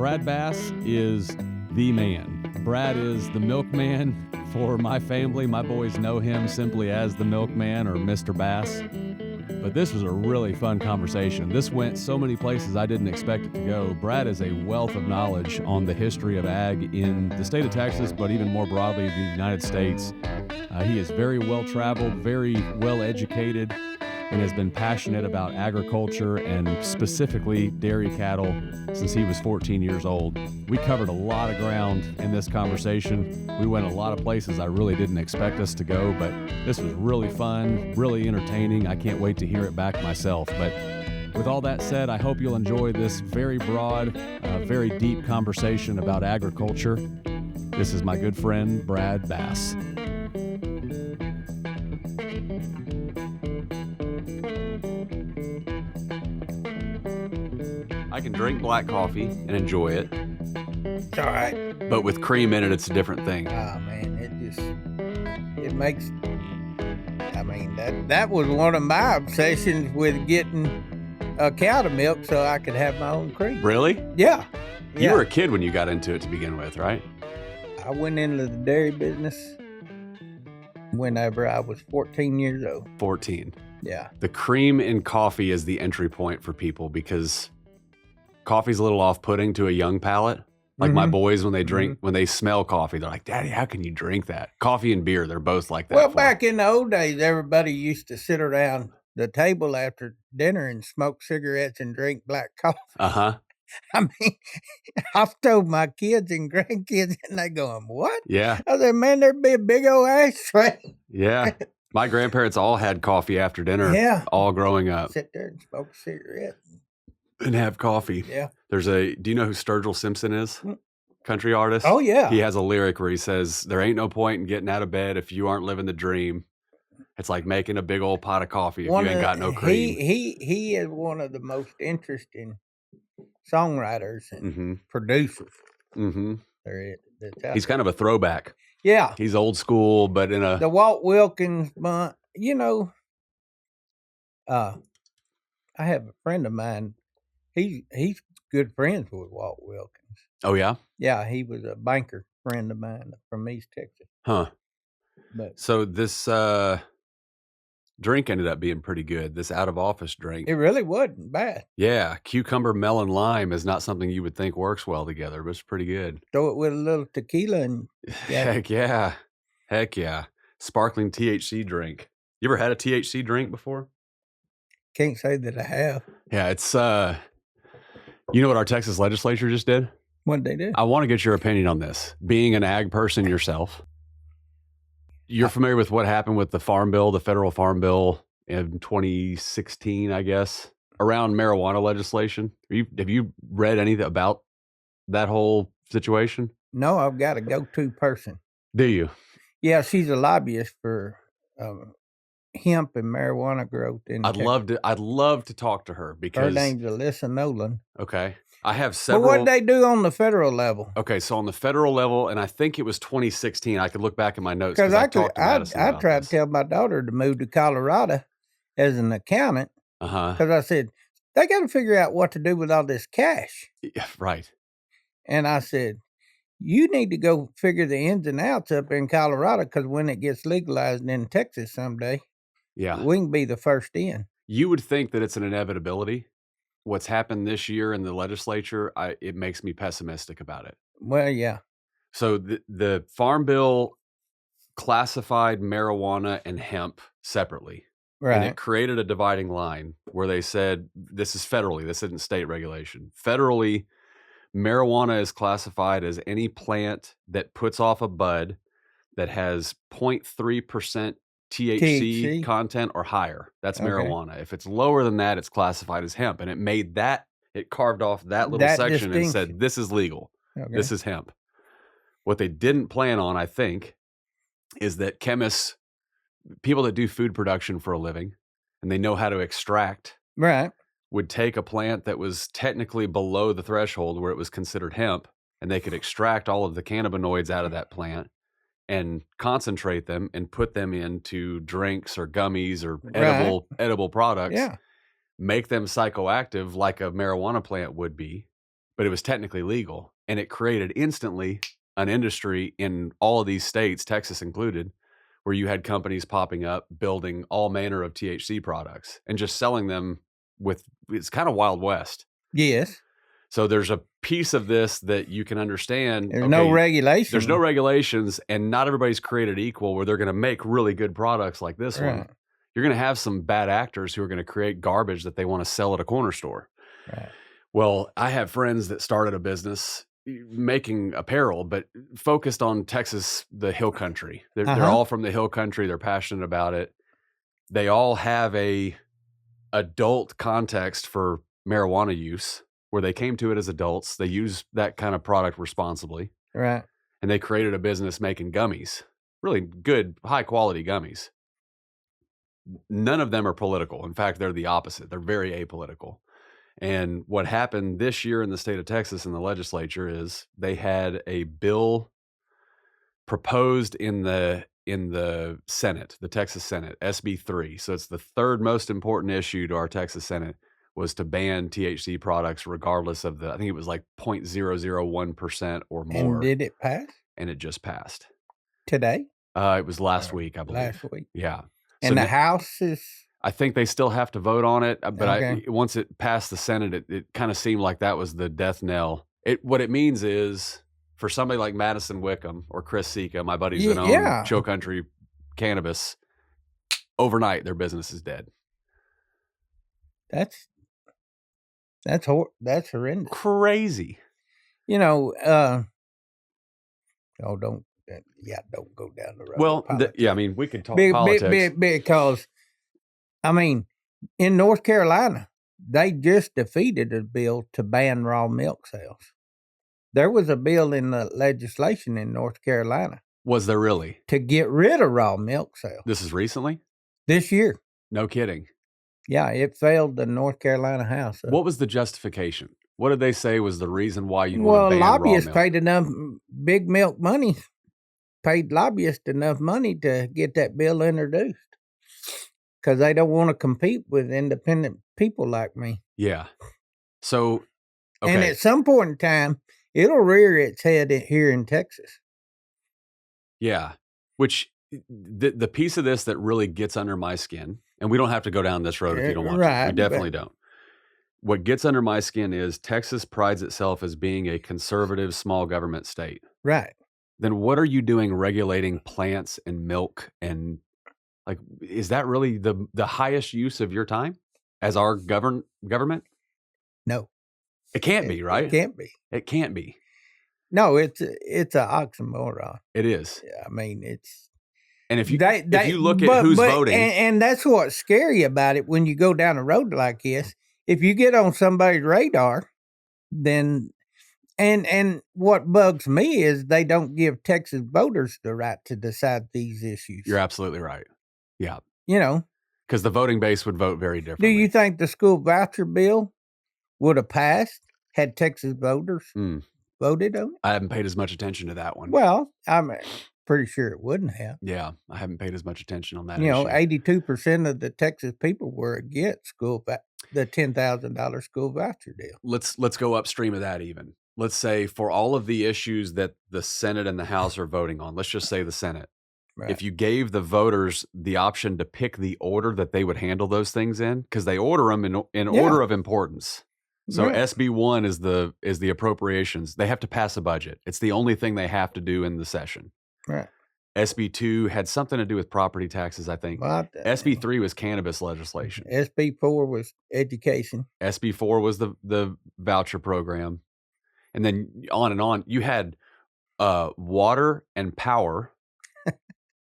Brad Bass is the man. Brad is the Milkman for my family. My boys know him simply as the Milkman or Mr. Bass. But this was a really fun conversation. This went so many places I didn't expect it to go. Brad is a wealth of knowledge on the history of ag in the state of Texas, but even more broadly, the United States. He is very well-traveled, very well-educated, and has been passionate about agriculture and specifically dairy cattle since he was 14 years old. We covered a lot of ground in this conversation. We went a lot of places I really didn't expect us to go, but this was really fun, really entertaining. I can't wait to hear it back myself. But with all that said, I hope you'll enjoy this very broad, very deep conversation about agriculture. This is my good friend, Brad Bass. I can drink black coffee and enjoy it. It's all right. But with cream in it, it's a different thing. Oh, man, it makes, I mean, that was one of my obsessions with getting a cow to milk so I could have my own cream. Really? Yeah. You were a kid when you got into it to begin with, right? I went into the dairy business whenever I was 14 years old. 14. Yeah. The cream in coffee is the entry point for people because coffee's a little off-putting to a young palate. Like my boys, when they drink, when they smell coffee, they're like, Daddy, how can you drink that? Coffee and beer, they're both like that. Well, back in the old days, everybody used to sit around the table after dinner and smoke cigarettes and drink black coffee. Uh-huh. I mean, I've told my kids and grandkids, and they going, what? Yeah. I said, man, there'd be a big old ashtray. Yeah. My grandparents all had coffee after dinner, all growing up. Sit there and smoke a cigarette. And have coffee. Yeah. Do you know who Sturgill Simpson is? Country artist? Oh, yeah. He has a lyric where he says, there ain't no point in getting out of bed if you aren't living the dream. It's like making a big old pot of coffee if you ain't got no cream. He is one of the most interesting songwriters and producers. Mm-hmm. He's kind of a throwback. Yeah. He's old school, but the Walt Wilkins, you know, I have a friend of mine. He's good friends with Walt Wilkins. Oh, yeah? Yeah, he was a banker friend of mine from East Texas. Huh. But so this drink ended up being pretty good, this out-of-office drink. It really wasn't bad. Yeah, cucumber, melon, lime is not something you would think works well together, but it's pretty good. Throw it with a little tequila and... Heck yeah. Heck yeah. Sparkling THC drink. You ever had a THC drink before? Can't say that I have. Yeah, it's... You know what our Texas legislature just did? What did they do? I want to get your opinion on this. Being an ag person yourself, you're familiar with what happened with the Farm Bill, the federal Farm Bill in 2016, I guess, around marijuana legislation? Have you read anything about that whole situation? No, I've got a go-to person. Do you? Yeah, she's a lobbyist for hemp and marijuana growth in Texas. I'd love to talk to her because her name's Alyssa Nolan. Okay. I have several. But what did they do on the federal level? Okay, so on the federal level, and I think it was 2016. I could look back in my notes because I talked to Madison I about tried this. to tell my daughter to move to Colorado as an accountant. Because I said they got to figure out what to do with all this cash. Yeah, right. And I said, you need to go figure the ins and outs up in Colorado because when it gets legalized in Texas someday, we can be the first in. You would think that it's an inevitability. What's happened this year in the legislature, it makes me pessimistic about it. Well, yeah. So the Farm Bill classified marijuana and hemp separately. Right. And it created a dividing line where they said, this is federally, this isn't state regulation. Federally, marijuana is classified as any plant that puts off a bud that has 0.3% THC content or higher. That's marijuana. If it's lower than that, it's classified as hemp. And it carved off that little section and said, this is legal. Okay. This is hemp. What they didn't plan on, I think, is that chemists, people that do food production for a living, and they know how to extract, would take a plant that was technically below the threshold where it was considered hemp, and they could extract all of the cannabinoids out of that plant and concentrate them and put them into drinks or gummies or edible products, make them psychoactive like a marijuana plant would be, but it was technically legal, and it created instantly an industry in all of these states, Texas included, where you had companies popping up building all manner of THC products and just selling them with, it's kind of Wild West. Yes. So there's a piece of this that you can understand. There's no regulation. There's no regulations, and not everybody's created equal where they're going to make really good products like this one. You're going to have some bad actors who are going to create garbage that they want to sell at a corner store. Right. Well, I have friends that started a business making apparel, but focused on Texas, the hill country. They're all from the hill country. They're passionate about it. They all have a adult context for marijuana use, where they came to it as adults. They use that kind of product responsibly. Right. And they created a business making gummies, really good, high quality gummies. None of them are political. In fact, they're the opposite. They're very apolitical. And what happened this year in the state of Texas in the legislature is they had a bill proposed in the Senate, the Texas Senate, SB 3. So it's the third most important issue to our Texas Senate, was to ban THC products regardless of I think it was like 0.001% or more. And did it pass? And it just passed. Today? It was last week, I believe. Last week. Yeah. And the House is... I think they still have to vote on it, but once it passed the Senate, it kind of seemed like that was the death knell. What it means is, for somebody like Madison Wickham or Chris Sika, my buddies that own Chill Country Cannabis, overnight their business is dead. That's horrendous. Crazy. Don't go down the road. Well, I mean, we could talk politics. Because, I mean, in North Carolina, they just defeated a bill to ban raw milk sales. There was a bill in the legislation in North Carolina. Was there really? To get rid of raw milk sales. This is recently? This year. No kidding. Yeah, it failed the North Carolina House. What was the justification? What did they say was the reason why you want to ban raw milk? Lobbyists paid enough big milk money, paid lobbyists enough money to get that bill introduced. Because they don't want to compete with independent people like me. Yeah. So, okay. And at some point in time, it'll rear its head here in Texas. Yeah. Which, the piece of this that really gets under my skin, and we don't have to go down this road if you don't want to. We definitely don't. What gets under my skin is Texas prides itself as being a conservative small government state. Right. Then what are you doing regulating plants and milk and... Like, is that really the highest use of your time as our government? No. It can't be, right? It can't be. It can't be. No, it's an oxymoron. It is. Yeah, I mean, it's... And if you look at who's voting... And that's what's scary about it when you go down a road like this. If you get on somebody's radar, then... And what bugs me is they don't give Texas voters the right to decide these issues. You're absolutely right. Yeah. Because the voting base would vote very differently. Do you think the school voucher bill would have passed had Texas voters voted on it? I haven't paid as much attention to that one. Well, I'm pretty sure it wouldn't have. Yeah, I haven't paid as much attention on that. 82% of the Texas people were against the $10,000 school voucher deal. Let's go upstream of that even. Let's say for all of the issues that the Senate and the House are voting on, let's just say the Senate. Right. If you gave the voters the option to pick the order that they would handle those things in, because they order them in order of importance. So SB 1 is the appropriations. They have to pass a budget. It's the only thing they have to do in the session. Right. SB 2 had something to do with property taxes, I think. SB 3 was cannabis legislation. SB 4 was education. SB 4 was the voucher program. And then on and on. You had water and power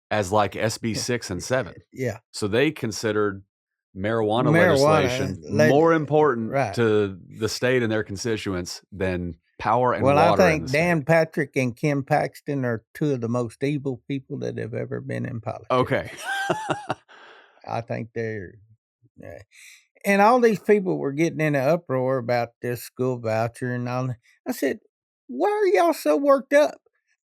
as like SB 6 and 7. Yeah. So they considered marijuana legislation more important to the state and their constituents than power and water. Well, I think Dan Patrick and Kim Paxton are two of the most evil people that have ever been in politics. Okay. I think they're... And all these people were getting in an uproar about this school voucher and all. I said, why are y'all so worked up?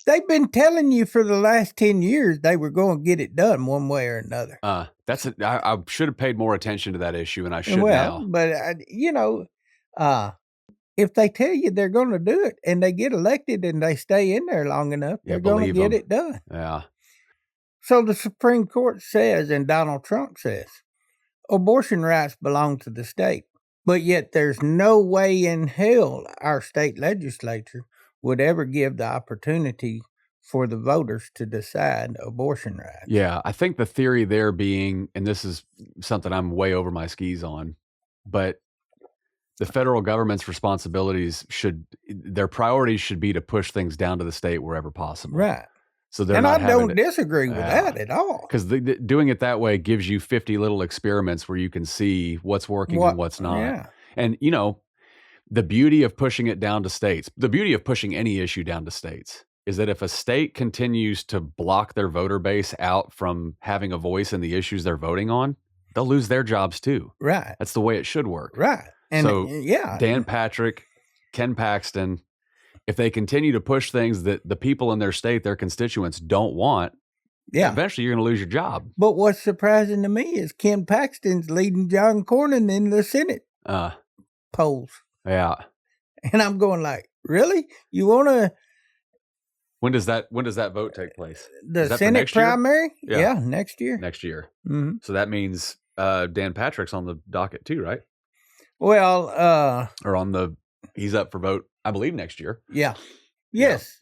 They've been telling you for the last 10 years they were going to get it done one way or another. I should have paid more attention to that issue, and I should now. But, if they tell you they're going to do it and they get elected and they stay in there long enough, Yeah, they're going to believe get 'em. it done. Yeah. So the Supreme Court says, and Donald Trump says, abortion rights belong to the state. But yet there's no way in hell our state legislature would ever give the opportunity for the voters to decide abortion rights. Yeah. I think the theory there being, and this is something I'm way over my skis on, but the federal government's responsibilities their priorities should be to push things down to the state wherever possible. Right. So they're And not I don't disagree with that at all. Because doing it that way gives you 50 little experiments where you can see what's working and what's not. Yeah. And, the beauty of pushing it down to states, the beauty of pushing any issue down to states is that if a state continues to block their voter base out from having a voice in the issues they're voting on, they'll lose their jobs too. Right. That's the way it should work. Right. And so, yeah. Dan Patrick, Ken Paxton, if they continue to push things that the people in their state, their constituents don't want, eventually you're going to lose your job. But what's surprising to me is Ken Paxton's leading John Cornyn in the Senate polls. Yeah. And I'm going like, really? You want to? When does that vote take place? The Senate primary? Yeah, next year. Next year. Mm-hmm. So that means Dan Patrick's on the docket too, right? Well, he's up for vote, I believe, next year. Yeah. Yes.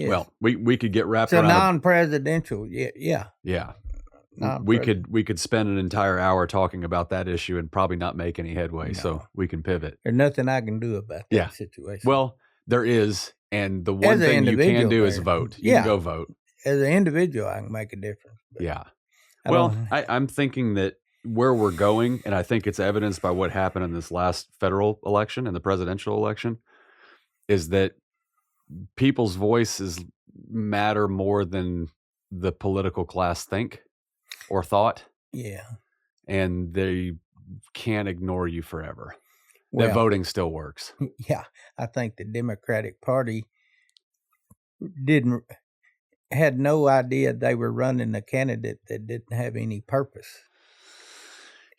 Well, we could get wrapped around. It's a non-presidential. Yeah. We could spend an entire hour talking about that issue and probably not make any headway. No. So we can pivot. There's nothing I can do about that situation. Well, there is, and the one thing you can do is vote. You can go vote. As an individual, I can make a difference. I'm thinking that where we're going, and I think it's evidenced by what happened in this last federal election and the presidential election, is that people's voices matter more than the political class think or thought. Yeah. And they can't ignore you forever. That voting still works. Yeah. I think the Democratic Party had no idea they were running a candidate that didn't have any purpose.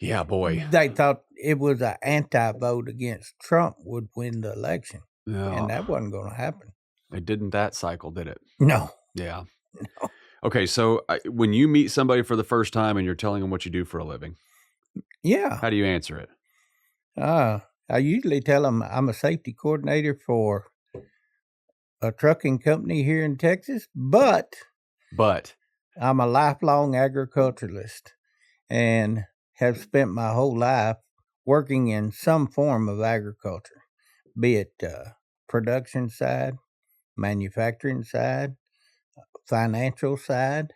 Yeah, boy. They thought it was an anti-vote against Trump would win the election. Yeah. And that wasn't going to happen. It didn't that cycle, did it? No. Yeah. No. Okay, so when you meet somebody for the first time and you're telling them what you do for a living, how do you answer it? I usually tell them I'm a safety coordinator for a trucking company here in Texas, but I'm a lifelong agriculturalist and have spent my whole life working in some form of agriculture, be it production side, manufacturing side, financial side.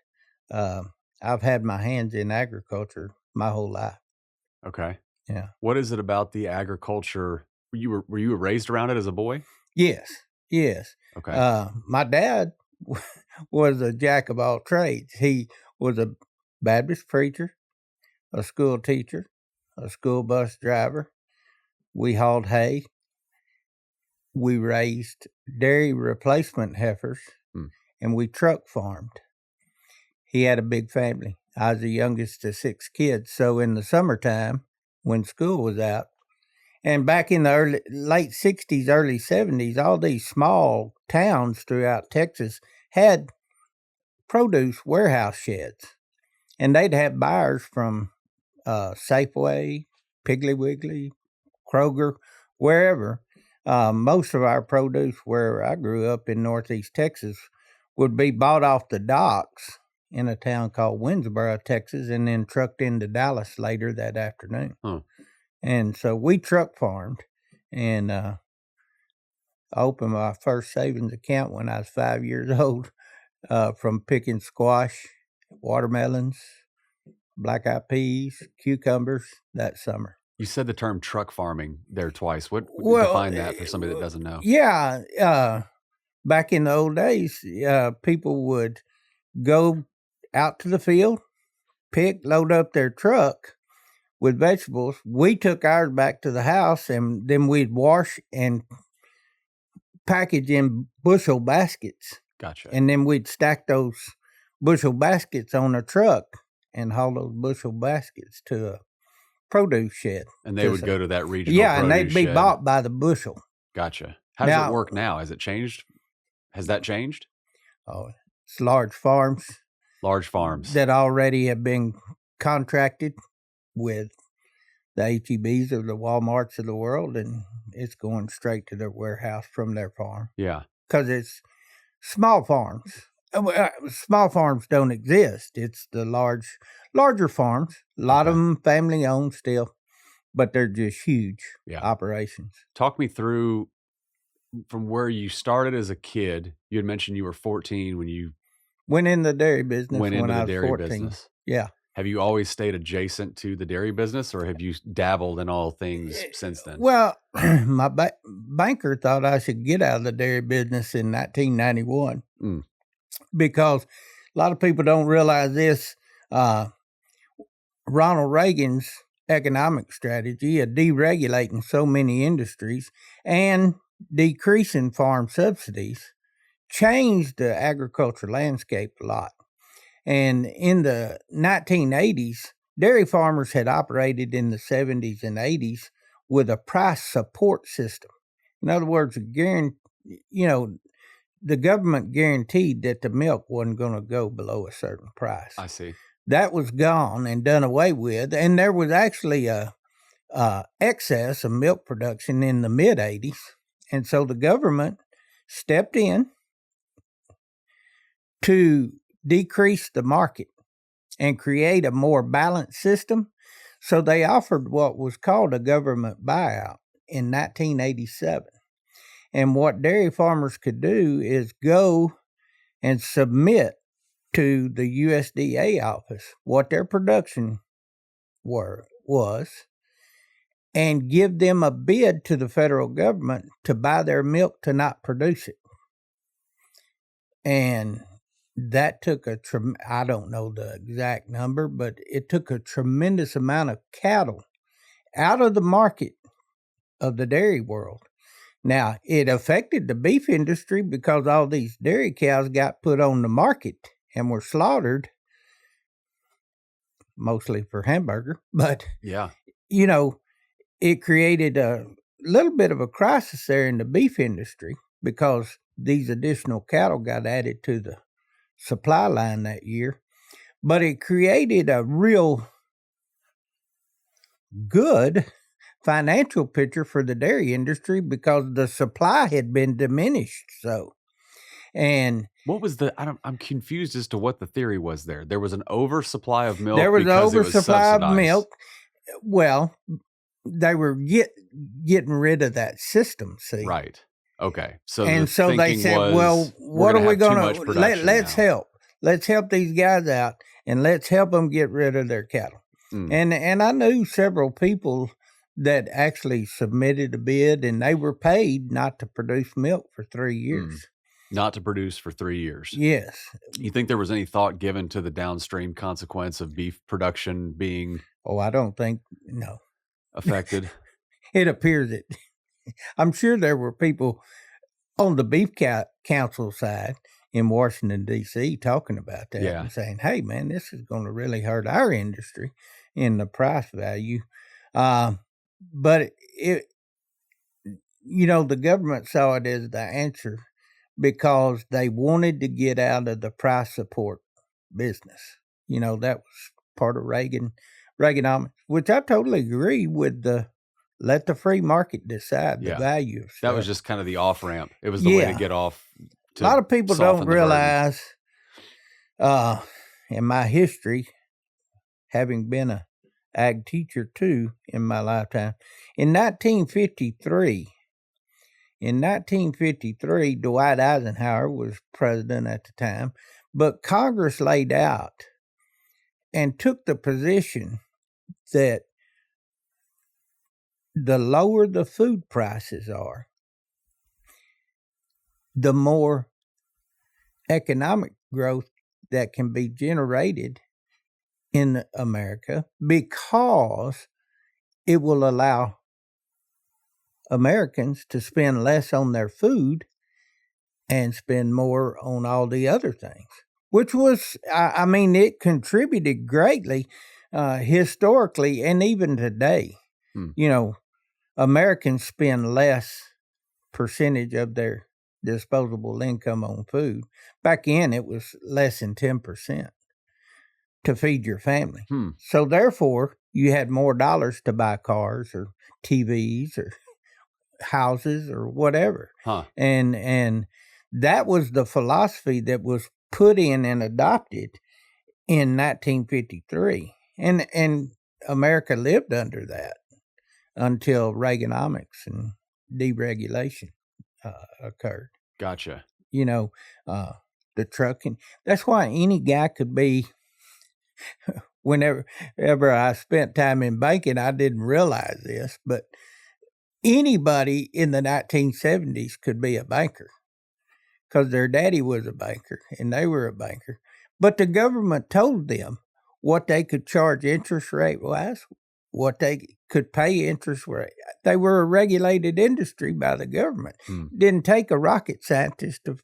I've had my hands in agriculture my whole life. Okay. Yeah. What is it about the agriculture? Were you raised around it as a boy? Yes. Okay. My dad was a jack of all trades. He was a Baptist preacher, a school teacher, a school bus driver. We hauled hay. We raised dairy replacement heifers, and we truck farmed. He had a big family. I was the youngest of 6 kids. So in the summertime, when school was out, and back in the late 60s, early 70s, all these small towns throughout Texas had produce warehouse sheds. And they'd have buyers from Safeway, Piggly Wiggly, Kroger, wherever. Most of our produce where I grew up in Northeast Texas would be bought off the docks in a town called Winnsboro, Texas, and then trucked into Dallas later that afternoon. Huh. And so we truck farmed, and I opened my first savings account when I was 5 years old from picking squash, watermelons, black-eyed peas, cucumbers that summer. You said the term truck farming there twice. Define that for somebody that doesn't know. Yeah. Back in the old days, people would go out to the field, load up their truck with vegetables. We took ours back to the house, and then we'd wash and package in bushel baskets. Gotcha. And then we'd stack those bushel baskets on a truck and haul those bushel baskets to produce shed. And they would go to that regional Yeah, and they'd produce be shed. bought by the bushel. Gotcha. How does it work now? Has it changed? Has that changed? Oh, it's large farms. Large farms. That already have been contracted with the HEBs or the Walmarts of the world, and it's going straight to their warehouse from their farm. Yeah. Because it's small farms. Small farms don't exist. It's the larger farms. A lot of them family owned still, but they're just huge operations. Talk me through from where you started as a kid. You had mentioned you were 14 when you went in the dairy business when I the was dairy 14. business. Yeah. Have you always stayed adjacent to the dairy business, or have you dabbled in all things since then? Well, my banker thought I should get out of the dairy business in 1991 because a lot of people don't realize this. Ronald Reagan's economic strategy of deregulating so many industries and decreasing farm subsidies changed the agriculture landscape a lot. And in the 1980s, dairy farmers had operated in the 70s and 80s with a price support system. In other words, the government guaranteed that the milk wasn't going to go below a certain price. I see. That was gone and done away with, and there was actually a excess of milk production in the mid-80s, and so the government stepped in to decrease the market and create a more balanced system. So they offered what was called a government buyout in 1987. And what dairy farmers could do is go and submit to the USDA office what their production was and give them a bid to the federal government to buy their milk to not produce it. And that took I don't know the exact number, but it took a tremendous amount of cattle out of the market of the dairy world. Now, it affected the beef industry because all these dairy cows got put on the market and were slaughtered, mostly for hamburger. But, it created a little bit of a crisis there in the beef industry because these additional cattle got added to the supply line that year. But it created a real good financial picture for the dairy industry because the supply had been diminished. So, and what was I'm confused as to what the theory was there. There was an oversupply of milk. There was an oversupply of milk. Well, they were getting rid of that system. See, right? Okay, so so they said, "Well, what are we going to let's help? Let's help these guys out, and let's help them get rid of their cattle." And I knew several people that actually submitted a bid, and they were paid not to produce milk for 3 years. Not to produce for 3 years. Yes. You think there was any thought given to the downstream consequence of beef production being? Oh, I don't think no. Affected. It appears that I'm sure there were people on the beef council side in Washington, D.C. talking about that and saying, hey, man, this is going to really hurt our industry in the price value. But the government saw it as the answer because they wanted to get out of the price support business. That was part of Reaganomics, which I totally agree with let the free market decide the value of stuff. That was just kind of the off-ramp. It was the way to get off. A lot of people don't realize, in my history, having been a ag teacher too in my lifetime, in 1953, Dwight Eisenhower was president at the time, but Congress laid out and took the position that the lower the food prices are, the more economic growth that can be generated in America, because it will allow Americans to spend less on their food and spend more on all the other things, which was, it contributed greatly. historically and even today, Americans spend less percentage of their disposable income on food. Back then, it was less than 10% to feed your family. So therefore, you had more dollars to buy cars or TVs or houses or whatever. And that was the philosophy that was put in and adopted in 1953. And America lived under that until Reaganomics and deregulation occurred. Gotcha. The trucking. That's why any guy could be, whenever I spent time in banking, I didn't realize this, but anybody in the 1970s could be a banker because their daddy was a banker and they were a banker. But the government told them what they could charge interest rate wise, what they could pay interest rate. They were a regulated industry by the government. Didn't take a rocket scientist to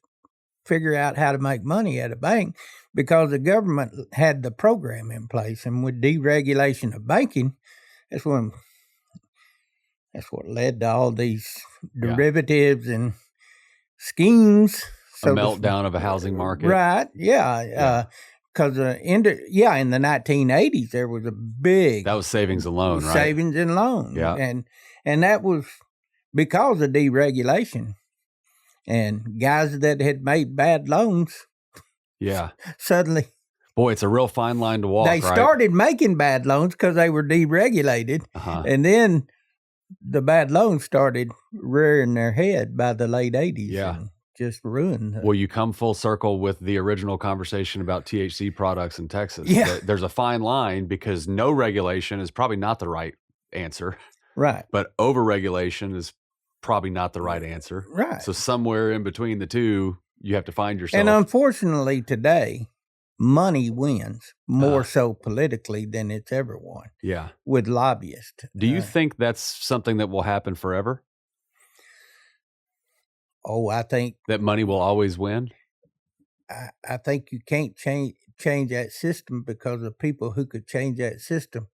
figure out how to make money at a bank because the government had the program in place. And with deregulation of banking, that's what led to all these derivatives and schemes. A meltdown of a housing market. Right, because in the 1980s, there was a big... That was savings and loan, right? Savings and loan. Yeah. And that was because of deregulation. And guys that had made bad loans, suddenly... Boy, it's a real fine line to walk, They right? started making bad loans because they were deregulated. And then the bad loans started rearing their head by the late 80s. Yeah. And just ruined. Well, you come full circle with the original conversation about THC products in Texas. Yeah. There's a fine line because no regulation is probably not the right answer. Right. But overregulation is probably not the right answer. Right. So somewhere in between the two, you have to find yourself. And unfortunately today, money wins more so politically than it's ever won. Yeah. With lobbyists. Do you think that's something that will happen forever? Oh, I think that money will always win. I think you can't change that system because the people who could change that system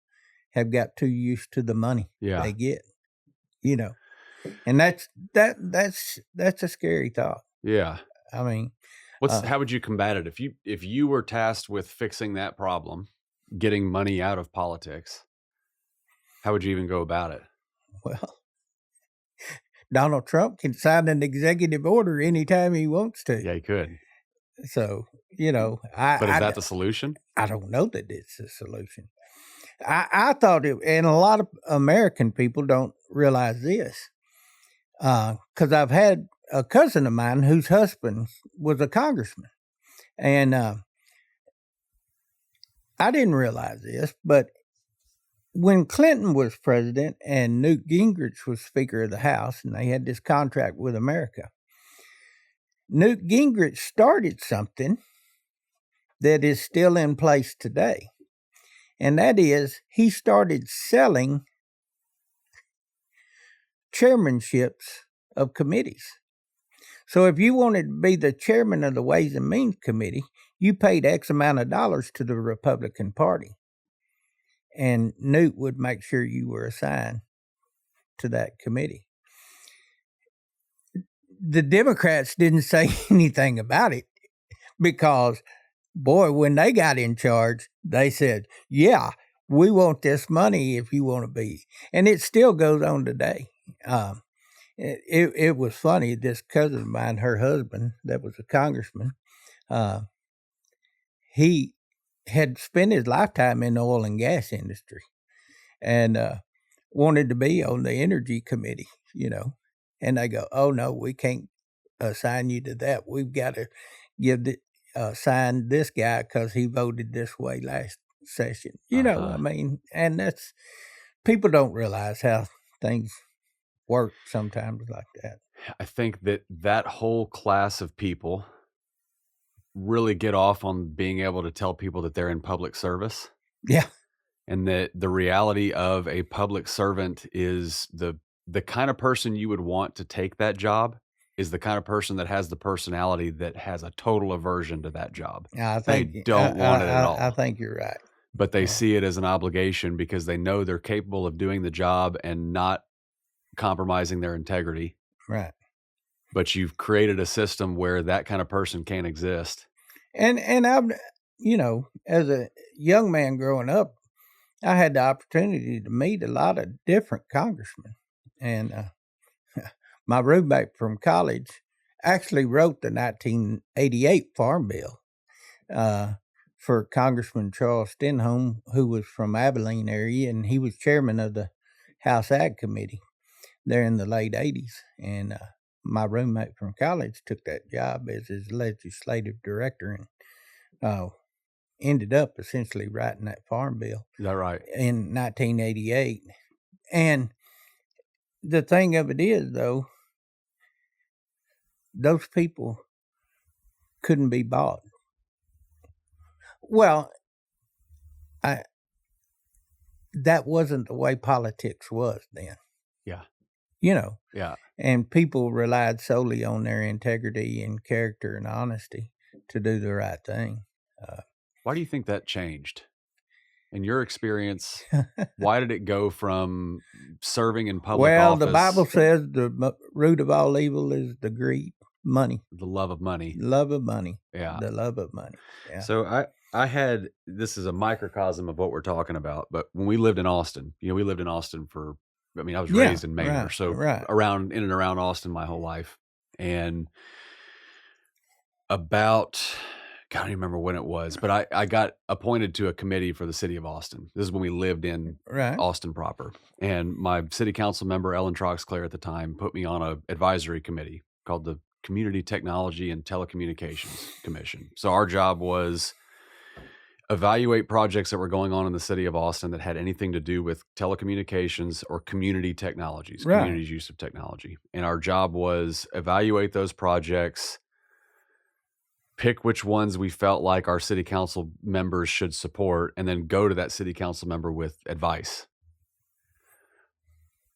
have got too used to the money they get. And that's a scary thought. Yeah. I mean, how would you combat it if you were tasked with fixing that problem, getting money out of politics? How would you even go about it? Well, Donald Trump can sign an executive order anytime he wants to. Yeah, he could. So, but is that the solution? I don't know that it's a solution. I thought it, and a lot of American people don't realize this, because I've had a cousin of mine whose husband was a congressman, and I didn't realize this, but when Clinton was president and Newt Gingrich was Speaker of the House, and they had this contract with America, Newt Gingrich started something that is still in place today. And that is, he started selling chairmanships of committees. So if you wanted to be the chairman of the Ways and Means Committee, you paid X amount of dollars to the Republican Party. And Newt would make sure you were assigned to that committee. The Democrats didn't say anything about it because, boy, when they got in charge, they said, yeah, we want this money if you want to be. And it still goes on today. It was funny. This cousin of mine, her husband, that was a congressman, he had spent his lifetime in the oil and gas industry and wanted to be on the energy committee, and they go, oh, no, we can't assign you to that. We've got to sign this guy because he voted this way last session. I mean, and that's, people don't realize how things work sometimes like that. I think that whole class of people really get off on being able to tell people that they're in public service. Yeah. And that the reality of a public servant is the kind of person you would want to take that job is the kind of person that has the personality that has a total aversion to that job. I think they don't want it at all. I think you're right. but they see it as an obligation because they know they're capable of doing the job and not compromising their integrity. Right. But you've created a system where that kind of person can't exist. And I'm, as a young man growing up, I had the opportunity to meet a lot of different congressmen. And my roommate from college actually wrote the 1988 Farm Bill for Congressman Charles Stenholm, who was from Abilene area, and he was chairman of the House Ag Committee there in the late 80s. And my roommate from college took that job as his legislative director and ended up essentially writing that Farm Bill. Is that right? In 1988. And the thing of it is, though, those people couldn't be bought. Well, that wasn't the way politics was then. Yeah. Yeah. And people relied solely on their integrity and character and honesty to do the right thing. Why do you think that changed? In your experience, why did it go from serving in public office? Well, the Bible says the root of all evil is the greed, money. The love of money. Love of money. Yeah. The love of money. Yeah. So I had, this is a microcosm of what we're talking about, but when we lived in Austin, we lived in Austin I was raised in Maine, around in and around Austin my whole life. And I don't even remember when it was, but I got appointed to a committee for the city of Austin. This is when we lived in Austin proper. And my city council member, Ellen Troxclair at the time, put me on an advisory committee called the Community Technology and Telecommunications Commission. So our job was evaluate projects that were going on in the city of Austin that had anything to do with telecommunications or community technologies, community's use of technology. And our job was evaluate those projects, pick which ones we felt like our city council members should support, and then go to that city council member with advice.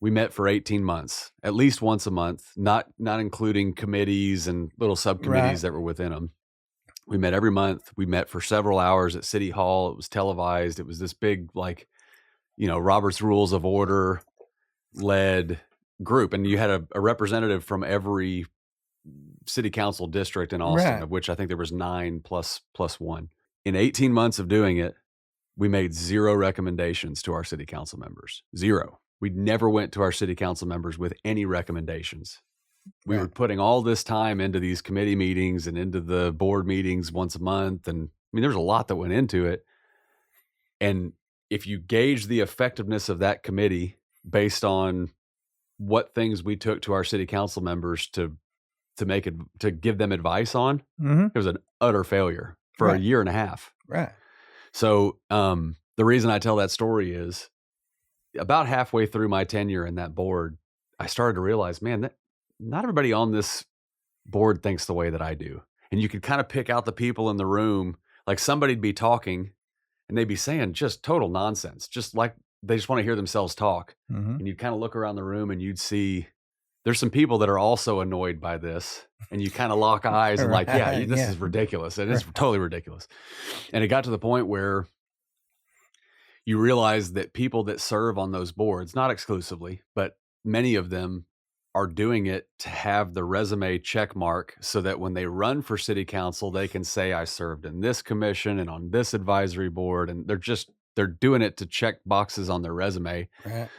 We met for 18 months, at least once a month, not including committees and little subcommittees that were within them. We met every month. We met for several hours at City Hall. It was televised. It was this big, Robert's Rules of Order led group. And you had a representative from every city council district in Austin, of which I think there was 9 plus 1. In 18 months of doing it, we made 0 recommendations to our city council members. 0. We never went to our city council members with any recommendations. We were putting all this time into these committee meetings and into the board meetings once a month. And there's a lot that went into it. And if you gauge the effectiveness of that committee based on what things we took to our city council members to give them advice on, it was an utter failure for a year and a half. Right. So the reason I tell that story is about halfway through my tenure in that board, I started to realize, man, that not everybody on this board thinks the way that I do. And you could kind of pick out the people in the room, like somebody'd be talking and they'd be saying just total nonsense, just like they just want to hear themselves talk. And you'd kind of look around the room and you'd see there's some people that are also annoyed by this. And you kind of lock eyes and this is ridiculous. And it's totally ridiculous. And it got to the point where you realize that people that serve on those boards, not exclusively, but many of them are doing it to have the resume check mark so that when they run for city council, they can say, I served in this commission and on this advisory board. And they're doing it to check boxes on their resume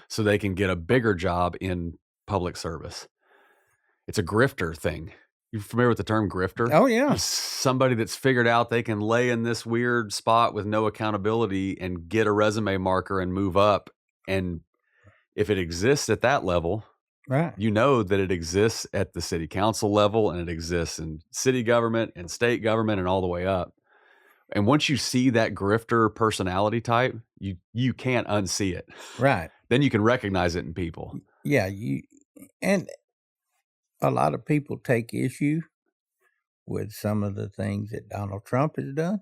so they can get a bigger job in public service. It's a grifter thing. You familiar with the term grifter? Oh, yeah. It's somebody that's figured out they can lay in this weird spot with no accountability and get a resume marker and move up. And if it exists at that level, you know that it exists at the city council level and it exists in city government and state government and all the way up. And once you see that grifter personality type, you can't unsee it. Right. Then you can recognize it in people. Yeah. And a lot of people take issue with some of the things that Donald Trump has done.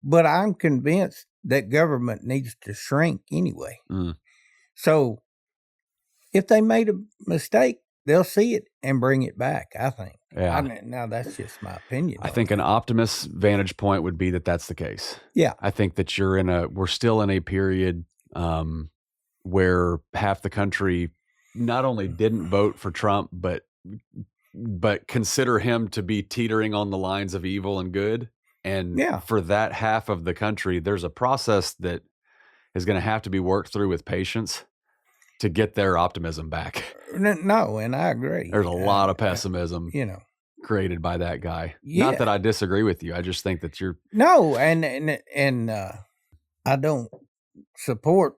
But I'm convinced that government needs to shrink anyway. So if they made a mistake, they'll see it and bring it back, I think. Yeah. Now that's just my opinion. I think an optimist's vantage point would be that that's the case. Yeah. I think that we're still in a period where half the country not only didn't vote for Trump, but consider him to be teetering on the lines of evil and good. And for that half of the country, there's a process that is going to have to be worked through with patience to get their optimism back. No, and I agree. There's a lot of pessimism, created by that guy. Yeah. Not that I disagree with you. I just think that you're no, and I don't support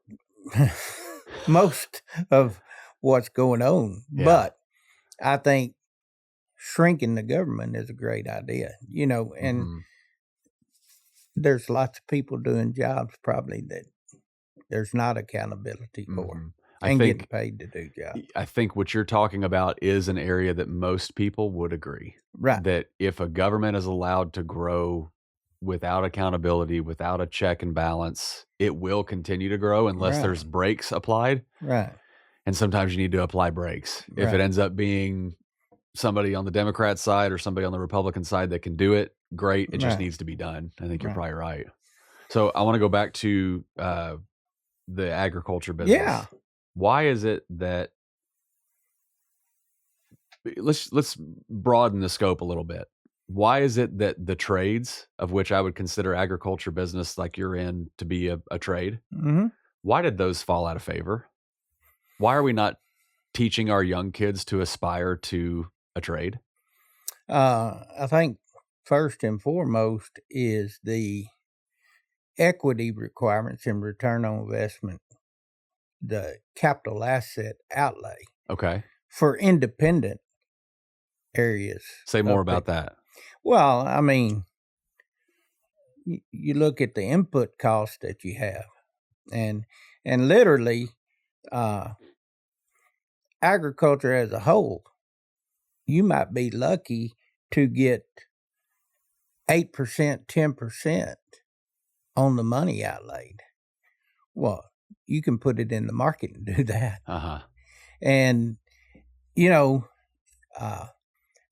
most of what's going on, but I think shrinking the government is a great idea. And there's lots of people doing jobs probably that there's not accountability for. And getting paid to do jobs. I think what you're talking about is an area that most people would agree. Right. That if a government is allowed to grow without accountability, without a check and balance, it will continue to grow unless there's brakes applied. Right. And sometimes you need to apply brakes. If it ends up being somebody on the Democrat side or somebody on the Republican side that can do it, great. It just needs to be done. I think you're probably right. So I want to go back to the agriculture business. Yeah. Why is it that let's broaden the scope a little bit. Why is it that the trades, of which I would consider agriculture business like you're in to be a trade, why did those fall out of favor? Why are we not teaching our young kids to aspire to a trade? I think first and foremost is the equity requirements and return on investment, the capital asset outlay. Okay. For independent areas. Say more about that. Well, I mean, you look at the input cost that you have, and literally, agriculture as a whole, you might be lucky to get 8%, 10% on the money outlaid. Well, you can put it in the market and do that. And,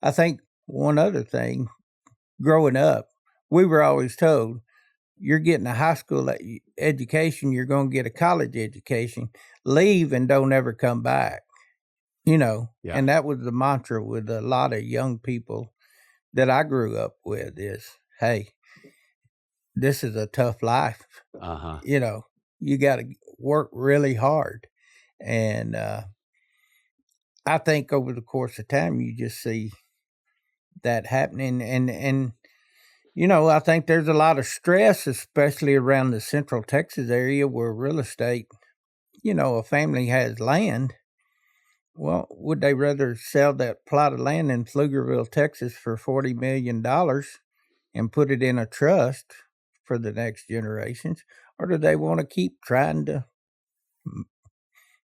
I think one other thing, growing up, we were always told, you're getting a high school education, you're going to get a college education, leave and don't ever come back. And that was the mantra with a lot of young people that I grew up with is, hey, this is a tough life. You got to work really hard. And I think over the course of time, you just see that happening. And I think there's a lot of stress, especially around the Central Texas area where real estate, a family has land. Well, would they rather sell that plot of land in Pflugerville, Texas for $40 million and put it in a trust for the next generations? Or do they want to keep trying to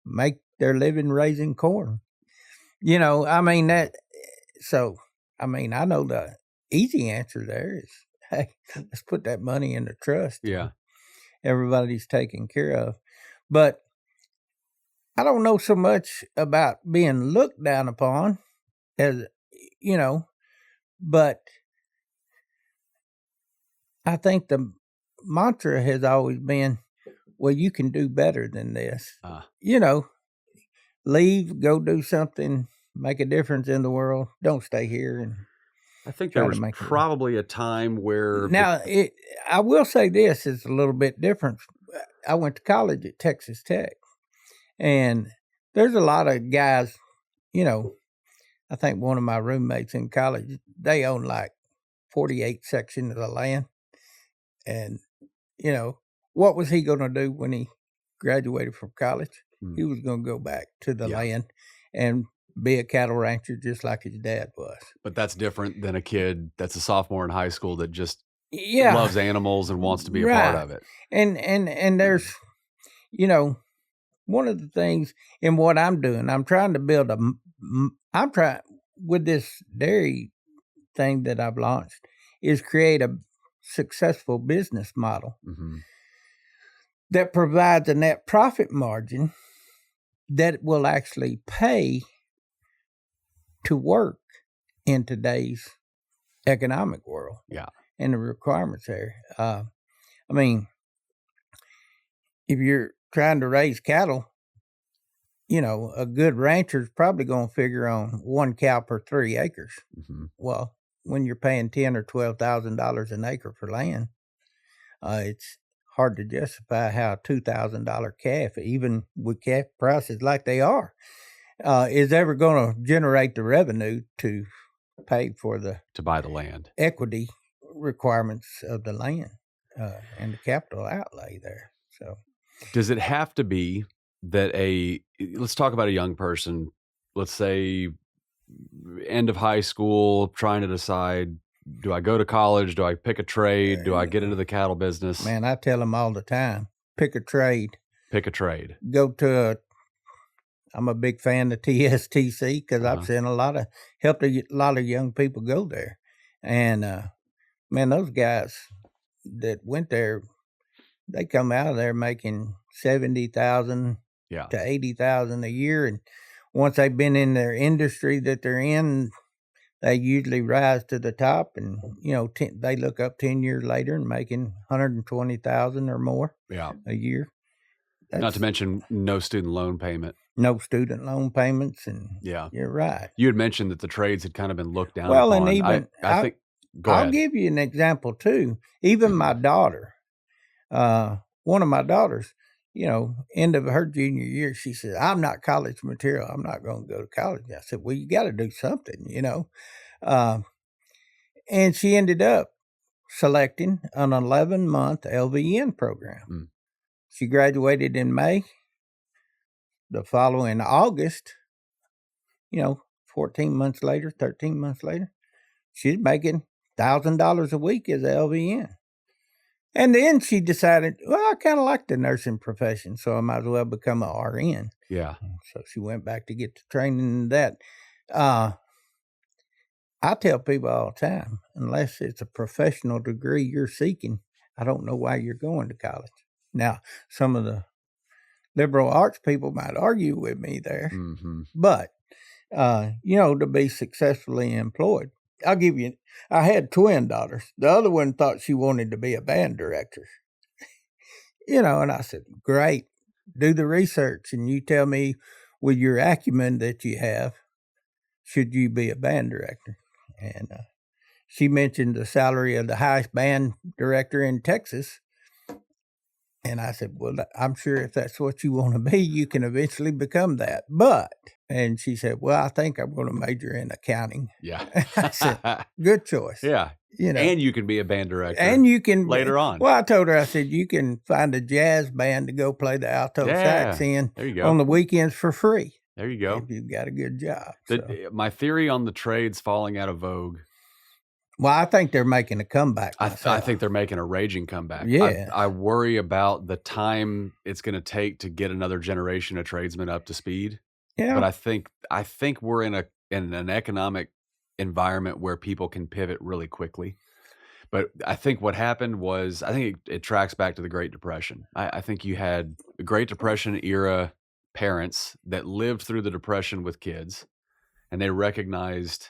make their living raising corn? I know the easy answer there is, hey, let's put that money in the trust. Yeah. Everybody's taken care of. But I don't know so much about being looked down upon as, but I think the mantra has always been, well, you can do better than this. Leave, go do something, make a difference in the world. Don't stay here. And I think there was probably a time where... Now, I will say this is a little bit different. I went to college at Texas Tech, and there's a lot of guys, I think one of my roommates in college, they own like 48 sections of the land. And, what was he going to do when he graduated from college? He was going to go back to the land and be a cattle rancher just like his dad was. But that's different than a kid that's a sophomore in high school that just loves animals and wants to be a part of it. And there's, one of the things in what I'm doing, I'm trying to build with this dairy thing that I've launched, is create a successful business model that provides a net profit margin that will actually pay to work in today's economic world. Yeah. And the requirements there. I mean, if you're trying to raise cattle, a good rancher's probably going to figure on 1 cow per 3 acres. Mm-hmm. Well, when you're paying $10,000 or $12,000 an acre for land, it's hard to justify how a $2,000 calf, even with calf prices like they are, is ever going to generate the revenue to pay for to buy the land equity requirements of the land and the capital outlay there. So, does it have to be that let's talk about a young person, let's say end of high school, trying to decide, do I go to college? Do I pick a trade? Do I get into the cattle business? Man, I tell them all the time, pick a trade. Pick a trade. Go to I'm a big fan of TSTC because I've seen helped a lot of young people go there. And, man, those guys that went there, they come out of there making $70,000 to $80,000 a year. And once they've been in their industry that they're in, they usually rise to the top. And, they look up 10 years later and making $120,000 or more a year. Not to mention no student loan payment. No student loan payments, and you're right. You had mentioned that the trades had kind of been looked down upon. And even I think I'll give you an example too. Even my daughter, one of my daughters, end of her junior year, she said, "I'm not college material. I'm not going to go to college." I said, "Well, you got to do something, and she ended up selecting an 11-month LVN program. Mm. She graduated in May. The following August, 14 months later, 13 months later, she's making $1,000 a week as an LVN. And then she decided, well, I kind of like the nursing profession, so I might as well become an RN. Yeah. So she went back to get the training in that. I tell people all the time, unless it's a professional degree you're seeking, I don't know why you're going to college. Now, some of the liberal arts people might argue with me there, but, to be successfully employed, I had twin daughters. The other one thought she wanted to be a band director, and I said, great, do the research and you tell me with your acumen that you have, should you be a band director? And she mentioned the salary of the highest band director in Texas. And I said, well, I'm sure if that's what you want to be, you can eventually become that. And she said, well, I think I'm going to major in accounting. Yeah. I said, good choice. Yeah. And you can be a band director. And you can later on. Well, I told her, I said, you can find a jazz band to go play the alto sax in on the weekends for free. There you go. If you've got a good job. My theory on the trades falling out of vogue. Well, I think they're making a comeback. I think they're making a raging comeback. Yeah. I worry about the time it's going to take to get another generation of tradesmen up to speed. Yeah. But I think we're in an economic environment where people can pivot really quickly. But I think what happened was, I think it tracks back to the Great Depression. I think you had the Great Depression era parents that lived through the Depression with kids, and they recognized,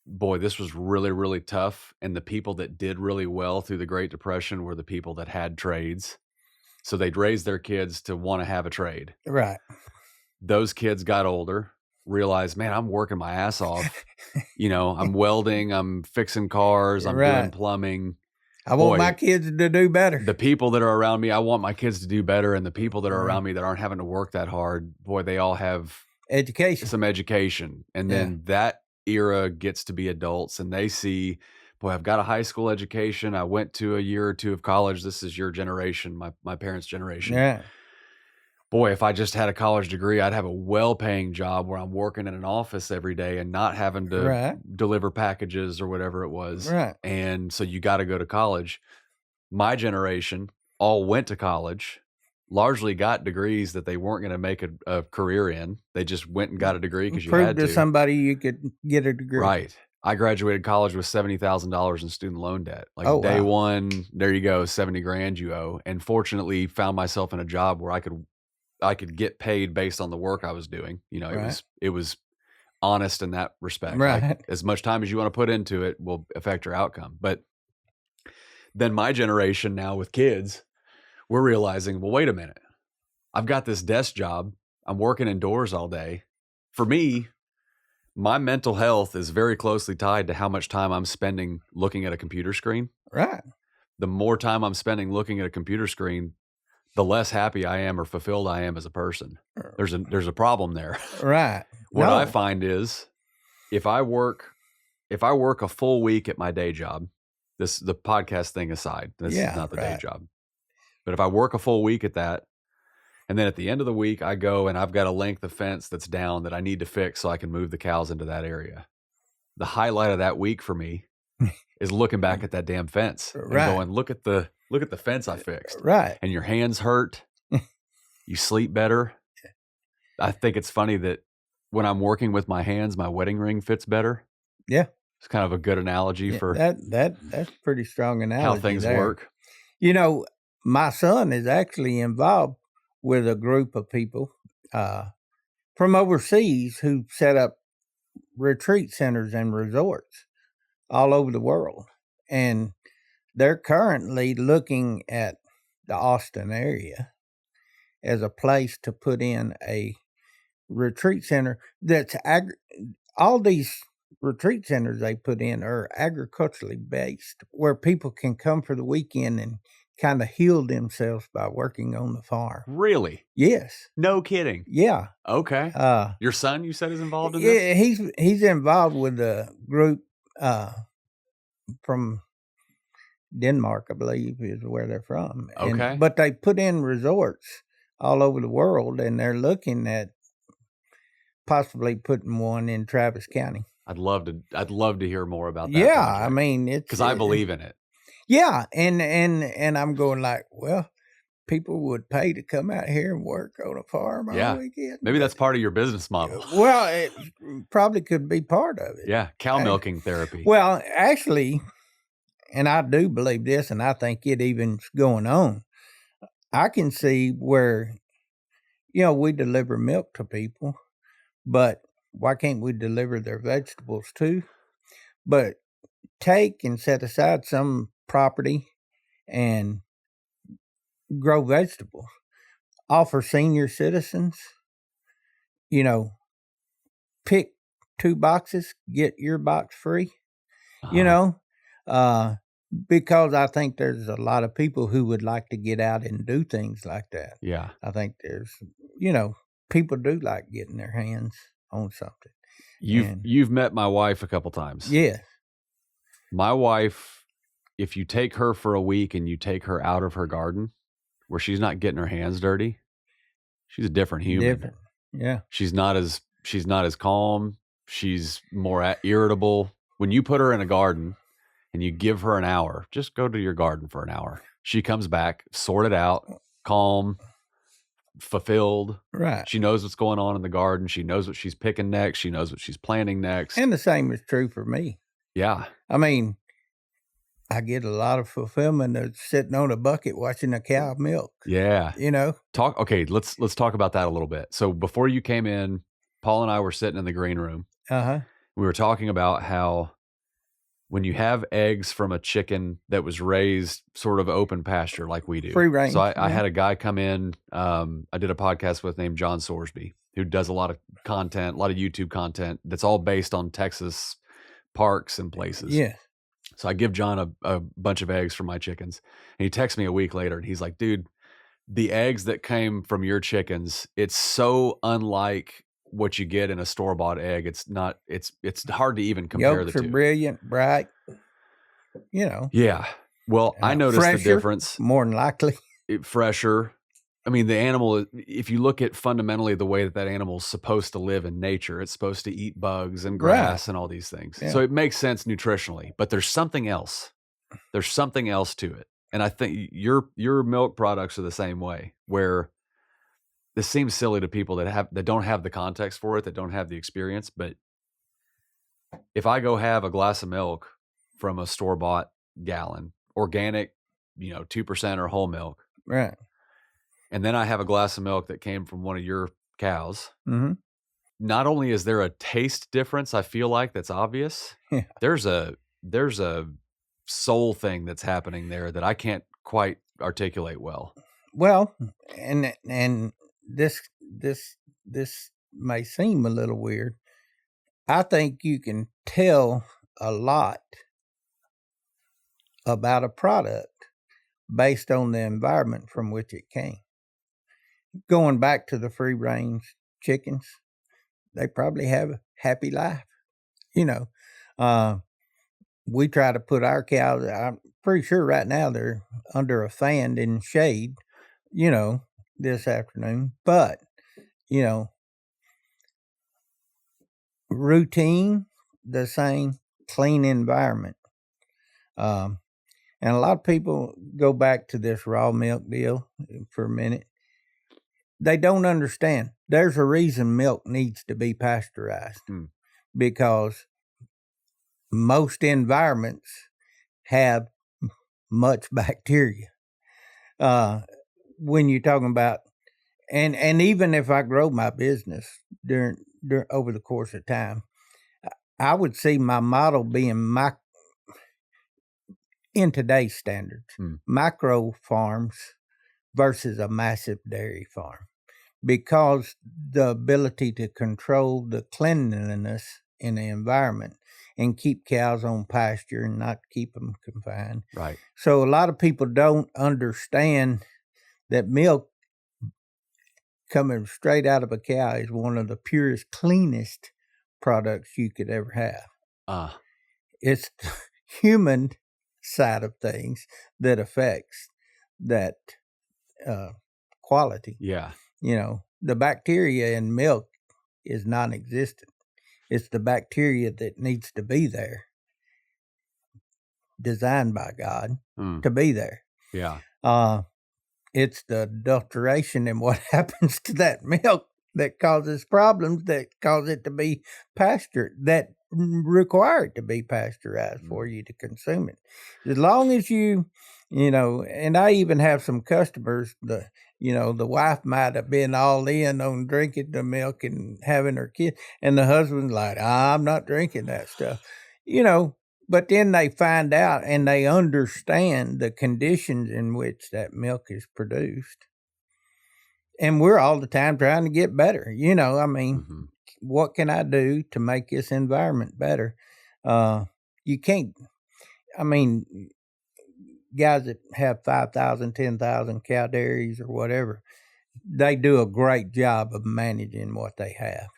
boy, this was really, really tough. And the people that did really well through the Great Depression were the people that had trades. So they'd raise their kids to want to have a trade. Right. Those kids got older, realized, man, I'm working my ass off. I'm welding, I'm fixing cars, I'm doing plumbing. I want my kids to do better. The people that are around me, I want my kids to do better. And the people that are around me that aren't having to work that hard, boy, they all have some education. And then that era gets to be adults and they see, boy, I've got a high school education. I went to a year or two of college. This is your generation, my parents' generation. Yeah. Boy, if I just had a college degree, I'd have a well-paying job where I'm working in an office every day and not having to deliver packages or whatever it was. Right. And so you got to go to college. My generation all went to college, largely got degrees that they weren't going to make a career in. They just went and got a degree because you had to. Prove to somebody you could get a degree. Right. I graduated college with $70,000 in student loan debt. Day one, there you go, $70,000 you owe. And fortunately found myself in a job where I could get paid based on the work I was doing. It was honest in that respect. Right. Like, as much time as you want to put into it will affect your outcome. But then my generation now with kids, we're realizing, well, wait a minute. I've got this desk job. I'm working indoors all day. For me, my mental health is very closely tied to how much time I'm spending looking at a computer screen. Right. The more time I'm spending looking at a computer screen, the less happy I am or fulfilled I am as a person. There's a problem there. Right. What I find is if I work a full week at my day job, the podcast thing aside, this is not the day job. But if I work a full week at that, and then at the end of the week, I go and I've got a length of fence that's down that I need to fix so I can move the cows into that area. The highlight of that week for me is looking back at that damn fence and going, look at the fence I fixed. Right. And your hands hurt. You sleep better. I think it's funny that when I'm working with my hands, my wedding ring fits better. Yeah. It's kind of a good analogy for that's pretty strong analogy. How things work. You know, my son is actually involved with a group of people from overseas who set up retreat centers and resorts all over the world. And they're currently looking at the Austin area as a place to put in a retreat center that's all these retreat centers they put in are agriculturally based, where people can come for the weekend and kind of heal themselves by working on the farm. Really? Yes. No kidding. Yeah. Okay. Your son, you said, is involved in this? Yeah, he's involved with a group from Denmark, I believe, is where they're from. Okay. But they put in resorts all over the world, and they're looking at possibly putting one in Travis County. I'd love to hear more about that. Yeah, project. I mean, it's because I believe in it. Yeah, and I'm going like, well, people would pay to come out here and work on a farm all weekend. Maybe that's part of your business model. Well, it probably could be part of it. Yeah, cow milking therapy. Well, actually, and I do believe this, and I think it even's going on. I can see where, we deliver milk to people, but why can't we deliver their vegetables too? But take and set aside some property and grow vegetables. Offer senior citizens, pick 2 boxes, get your box free, because I think there's a lot of people who would like to get out and do things like that. Yeah. I think there's, people do like getting their hands on something. You've met my wife a couple times. Yeah. My wife, if you take her for a week and you take her out of her garden where she's not getting her hands dirty, she's a different human. Different. Yeah. She's not as calm. She's more irritable. When you put her in a garden and you give her an hour, just go to your garden for an hour. She comes back, sorted out, calm, fulfilled. Right. She knows what's going on in the garden. She knows what she's picking next. She knows what she's planting next. And the same is true for me. Yeah. I mean, I get a lot of fulfillment of sitting on a bucket watching a cow milk. Yeah. Okay, let's talk about that a little bit. So before you came in, Paul and I were sitting in the green room. Uh-huh. We were talking about how when you have eggs from a chicken that was raised sort of open pasture like we do. Free range. So I had a guy come in, I did a podcast with named John Sorsby, who does a lot of content, a lot of YouTube content that's all based on Texas parks and places. Yeah. So I give John a bunch of eggs from my chickens, and he texts me a week later and he's like, dude, the eggs that came from your chickens, it's so unlike what you get in a store-bought egg. It's hard to even compare Yolks the two. are brilliant, bright, Yeah. Well, I noticed fresher, the difference. More than likely. Fresher. I mean, the animal, if you look at fundamentally the way that animal's supposed to live in nature, it's supposed to eat bugs and grass and all these things. Yeah. So it makes sense nutritionally, but there's something else. There's something else to it. And I think your milk products are the same way, where this seems silly to people that don't have the context for it, that don't have the experience. But if I go have a glass of milk from a store-bought gallon, organic, 2% or whole milk, right, and then I have a glass of milk that came from one of your cows, mm-hmm. not only is there a taste difference, I feel like that's obvious. Yeah. There's a soul thing that's happening there that I can't quite articulate well. Well, and this may seem a little weird. I think you can tell a lot about a product based on the environment from which it came. Going back to the free range chickens, they probably have a happy life. You know, we try to put our cows, I'm pretty sure right now they're under a fan in shade, you know, this afternoon. But, you know, routine, the same, clean environment. And a lot of people go back to this raw milk deal for a minute. They don't understand. There's a reason milk needs to be pasteurized because most environments have much bacteria. When you're talking about, and even if I grow my business during over the course of time, I would see my model being in today's standards, micro farms versus a massive dairy farm, because the ability to control the cleanliness in the environment and keep cows on pasture and not keep them confined. Right. So a lot of people don't understand that milk coming straight out of a cow is one of the purest, cleanest products you could ever have. It's the human side of things that affects that quality. Yeah. You know, the bacteria in milk is non-existent. It's the bacteria that needs to be there, designed by God to be there. Yeah. It's the adulteration and what happens to that milk that causes problems, that cause it to be pastured, that require it to be pasteurized for you to consume it. As long as you know, and I even have some customers, the wife might have been all in on drinking the milk and having her kid, and the husband's like, I'm not drinking that stuff, you know. But then they find out and they understand the conditions in which that milk is produced. And we're all the time trying to get better. You know, I mean, what can I do to make this environment better? You can't, I mean, guys that have 5,000, 10,000 cow dairies or whatever, they do a great job of managing what they have.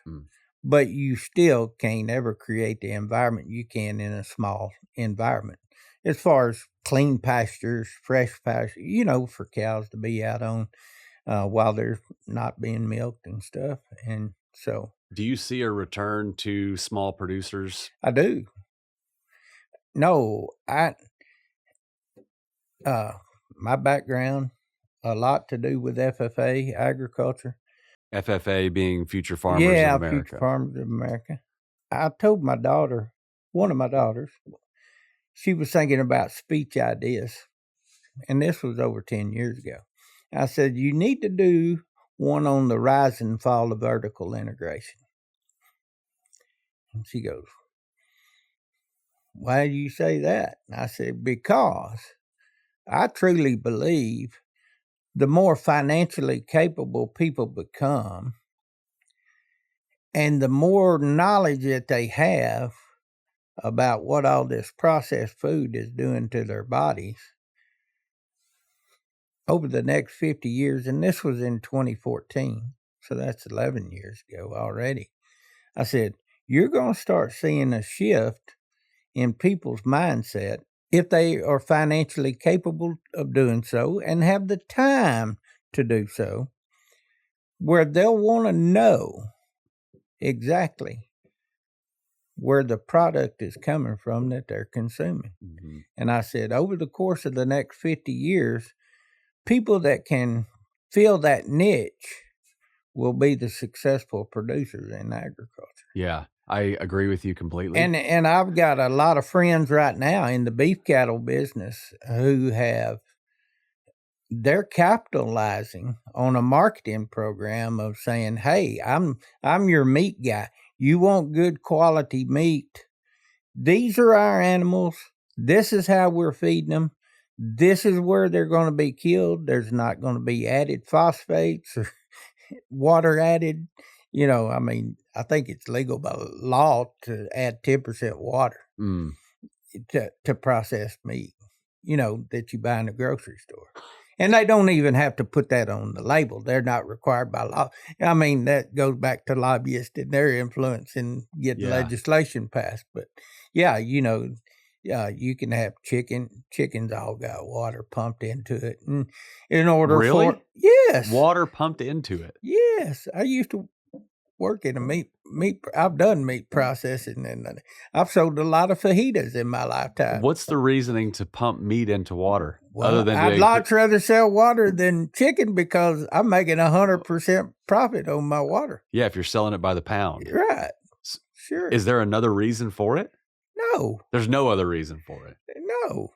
But you still can't ever create the environment you can in a small environment. As far as clean pastures, fresh pasture, you know, for cows to be out on while they're not being milked and stuff. And so, do you see a return to small producers? I do. No, my background, a lot to do with FFA, agriculture. FFA being Future Farmers of America. Future Farmers of America. I told my daughter, one of my daughters, she was thinking about speech ideas, and this was over 10 years ago. I said, you need to do one on the rise and fall of vertical integration. And she goes, why do you say that? And I said, because I truly believe the more financially capable people become, and the more knowledge that they have about what all this processed food is doing to their bodies, over the next 50 years, and this was in 2014, so that's 11 years ago already, I said, you're going to start seeing a shift in people's mindset if they are financially capable of doing so and have the time to do so, where they'll want to know exactly where the product is coming from that they're consuming. And I said, over the course of the next 50 years, people that can fill that niche will be the successful producers in agriculture. Yeah, I agree with you completely. And I've got a lot of friends right now in the beef cattle business who have they're capitalizing on a marketing program of saying, "Hey, I'm your meat guy. You want good quality meat. These are our animals. This is how we're feeding them. This is where they're going to be killed. There's not going to be added phosphates or water added. I mean, I think it's legal by law to add 10% water to processed meat, that you buy in the grocery store. And they don't even have to put that on the label. They're not required by law. I mean, that goes back to lobbyists and their influence in getting legislation passed. But yeah, you can have chicken. Chickens all got water pumped into it. And in order for... Yes. Water pumped into it? Yes. I used to work in a meat. I've done meat processing, and I've sold a lot of fajitas in my lifetime. What's the reasoning to pump meat into water? Well, other than I'd much rather sell water than chicken because I'm making 100% profit on my water. Yeah, if you're selling it by the pound. Right. Sure. Is there another reason for it? No. There's no other reason for it? No.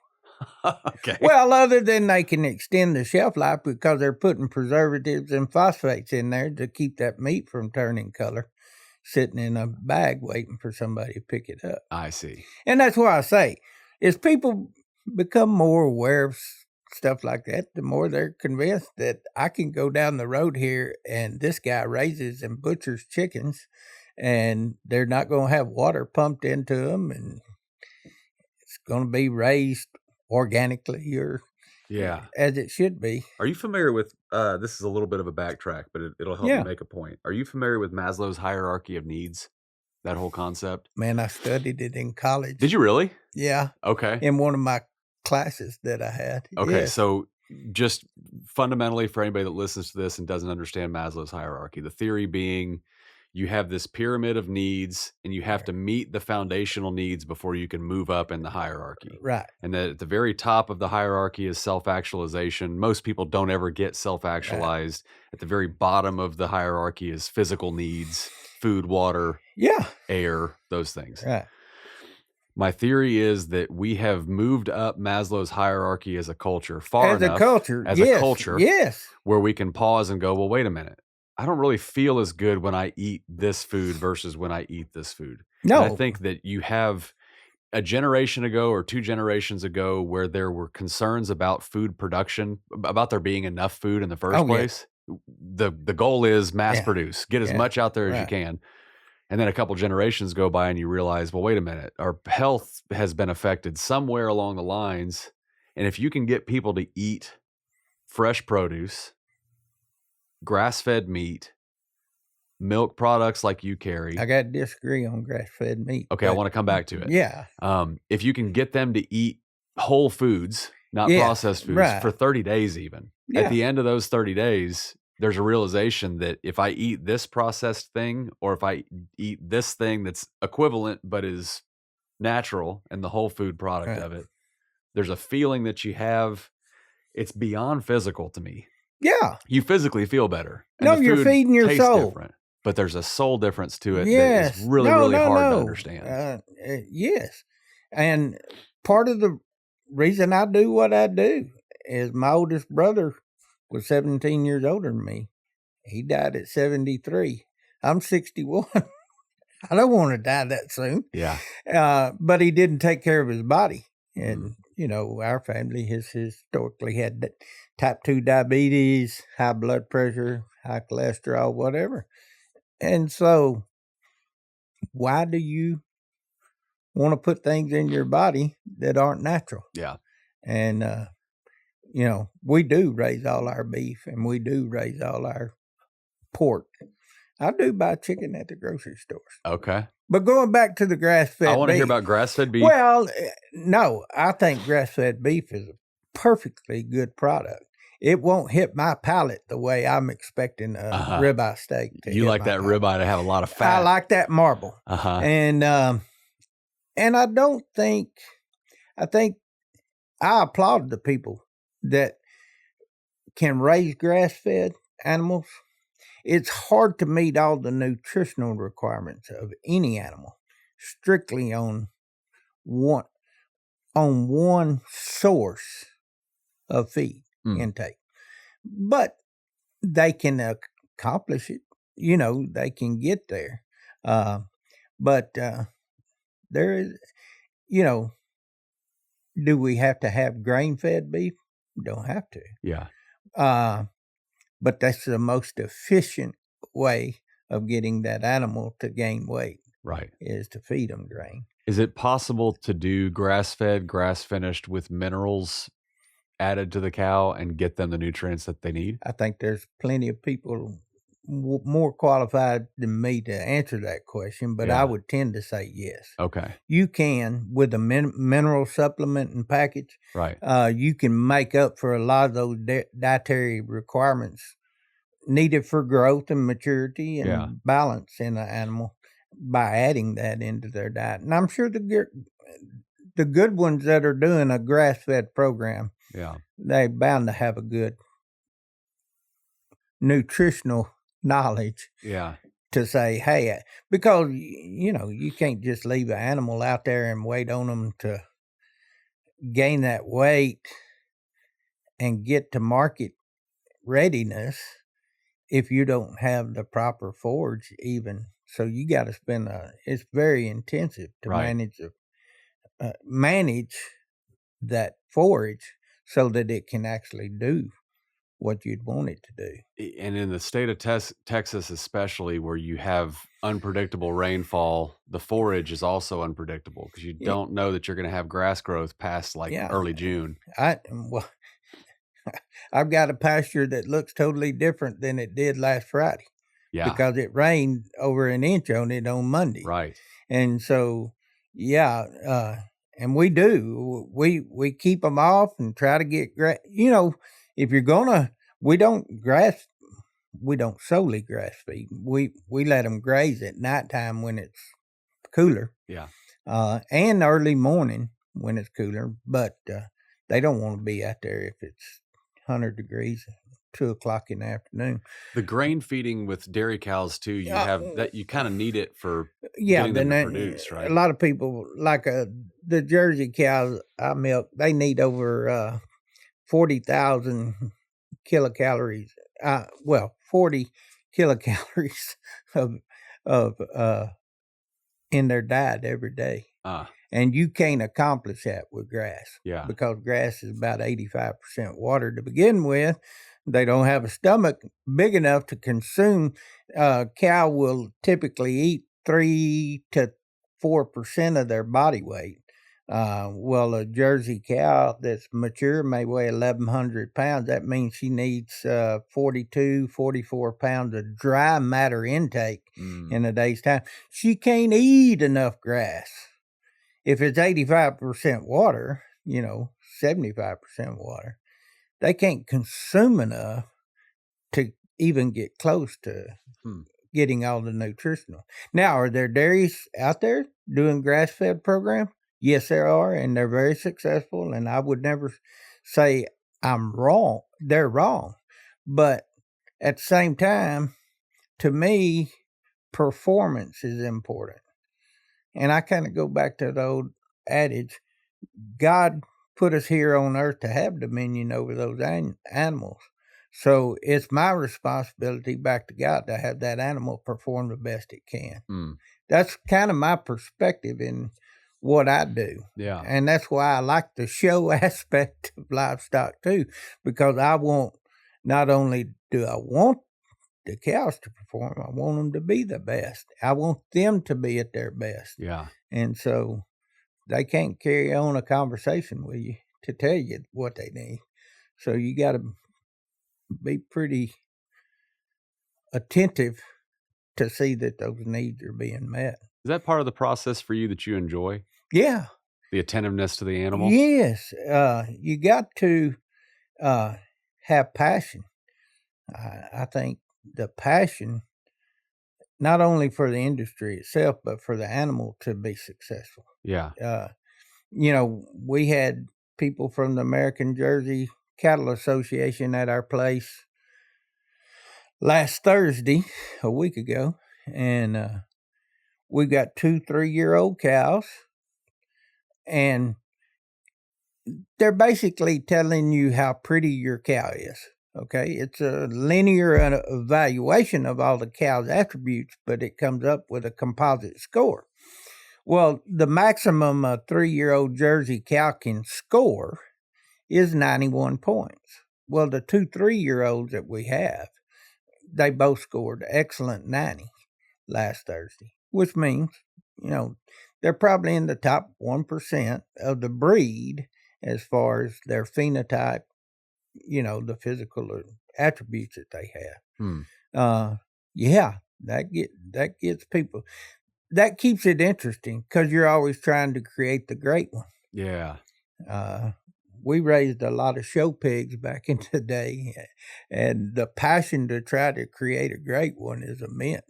Okay. Well, other than they can extend the shelf life because they're putting preservatives and phosphates in there to keep that meat from turning color, sitting in a bag waiting for somebody to pick it up. I see. And that's why I say, as people become more aware of stuff like that, the more they're convinced that I can go down the road here and this guy raises and butchers chickens and they're not going to have water pumped into them and it's going to be raised organically or as it should be. Are you familiar with, this is a little bit of a backtrack, but it'll help me make a point. Are you familiar with Maslow's hierarchy of needs? That whole concept? Man, I studied it in college. Did you really? Yeah. Okay. In one of my classes that I had. Okay. Yes. So just fundamentally for anybody that listens to this and doesn't understand Maslow's hierarchy, the theory being you have this pyramid of needs and you have to meet the foundational needs before you can move up in the hierarchy. Right. And that at the very top of the hierarchy is self-actualization. Most people don't ever get self-actualized. Right. At the very bottom of the hierarchy is physical needs, food, water, air, those things. Right. My theory is that we have moved up Maslow's hierarchy as a culture far enough. As a culture. Yes. Where we can pause and go, well, wait a minute. I don't really feel as good when I eat this food versus when I eat this food. No. And I think that you have a generation ago or 2 generations ago where there were concerns about food production, about there being enough food in the first place. Yeah. The goal is mass produce, get as much out there as you can. And then a couple generations go by and you realize, well, wait a minute, our health has been affected somewhere along the lines. And if you can get people to eat fresh produce, grass-fed meat, milk products like you carry. I got to disagree on grass-fed meat. Okay, I want to come back to it. Yeah. If you can get them to eat whole foods, not processed foods, for 30 days even. Yeah. At the end of those 30 days, there's a realization that if I eat this processed thing or if I eat this thing that's equivalent but is natural and the whole food product of it, there's a feeling that you have. It's beyond physical to me. Yeah. You physically feel better. No, you're feeding your soul. Different, but there's a soul difference to it that is really, really hard to understand. Yes. And part of the reason I do what I do is my oldest brother was 17 years older than me. He died at 73. I'm 61. I don't want to die that soon. Yeah. But he didn't take care of his body. And, our family has historically had that type 2 diabetes, high blood pressure, high cholesterol, whatever. And so why do you want to put things in your body that aren't natural? Yeah. And, we do raise all our beef and we do raise all our pork. I do buy chicken at the grocery stores. Okay. But going back to the grass-fed beef. I want to hear about grass-fed beef. Well, no, I think grass-fed beef is a perfectly good product. It won't hit my palate the way I'm expecting a ribeye steak to You like that ribeye to have a lot of fat. I like that marble. And I don't think, I applaud the people that can raise grass-fed animals. It's hard to meet all the nutritional requirements of any animal strictly on one source of feed intake. but they can accomplish it. They can get there. But there is, do we have to have grain-fed beef? We don't have to. Yeah. But that's the most efficient way of getting that animal to gain weight. Right. Is to feed them grain. Is it possible to do grass-fed, grass-finished with minerals added to the cow and get them the nutrients that they need? I think there's plenty of people more qualified than me to answer that question, but I would tend to say yes. Okay. You can, with a mineral supplement and package, right? You can make up for a lot of those dietary requirements needed for growth and maturity and balance in an animal by adding that into their diet. And I'm sure the good ones that are doing a grass-fed program, they're bound to have a good nutritional knowledge to say, hey, because, you can't just leave an animal out there and wait on them to gain that weight and get to market readiness if you don't have the proper forage even. So you got to spend it's very intensive to manage that forage so that it can actually do what you'd want it to do. And in the state of Texas, especially where you have unpredictable rainfall, the forage is also unpredictable because you don't know that you're going to have grass growth past early June. I've got a pasture that looks totally different than it did last Friday. Yeah. Because it rained over an inch on it on Monday. Right. And so, and we do. We keep them off and try to get grass. If you're gonna, we don't solely grass feed. We let them graze at nighttime when it's cooler. Yeah. And early morning when it's cooler, but they don't want to be out there if it's 100 degrees. 2:00 in the afternoon. The grain feeding with dairy cows too, you have that you kind of need it for getting them to produce, right? A lot of people like the Jersey cows I milk, they need over 40,000 kilocalories. 40 kilocalories of in their diet every day. And you can't accomplish that with grass. Yeah. Because grass is about 85% water to begin with. They don't have a stomach big enough to consume. Cow will typically eat 3 to 4% of their body weight. A Jersey cow that's mature may weigh 1,100 pounds. That means she needs 42, 44 pounds of dry matter intake in a day's time. She can't eat enough grass. If it's 85% water, 75% water, they can't consume enough to even get close to getting all the nutritional. Now, are there dairies out there doing grass-fed program? Yes, there are, and they're very successful, and I would never say I'm wrong. They're wrong. But at the same time, to me, performance is important. And I kind of go back to the old adage, God put us here on earth to have dominion over those animals. So it's my responsibility back to God to have that animal perform the best it can. That's kind of my perspective in what I do. Yeah. And that's why I like the show aspect of livestock too, because not only do I want the cows to perform, I want them to be the best. I want them to be at their best. Yeah. And so they can't carry on a conversation with you to tell you what they need. So you got to be pretty attentive to see that those needs are being met. Is that part of the process for you that you enjoy? Yeah. The attentiveness to the animal? Yes. You got to have passion. I think the passion, not only for the industry itself, but for the animal to be successful. Yeah. We had people from the American Jersey Cattle Association at our place last Thursday, a week ago, and we got 2-3-year-old cows, and they're basically telling you how pretty your cow is. Okay, it's a linear evaluation of all the cow's attributes, but it comes up with a composite score. Well, the maximum a 3-year-old Jersey cow can score is 91 points. Well, the 2 3-year-olds that we have, they both scored excellent 90 last Thursday, which means, they're probably in the top 1% of the breed as far as their phenotype, the physical attributes that they have. Yeah, that gets people. That keeps it interesting because you're always trying to create the great one. Yeah. We raised a lot of show pigs back in the day, and the passion to try to create a great one is immense.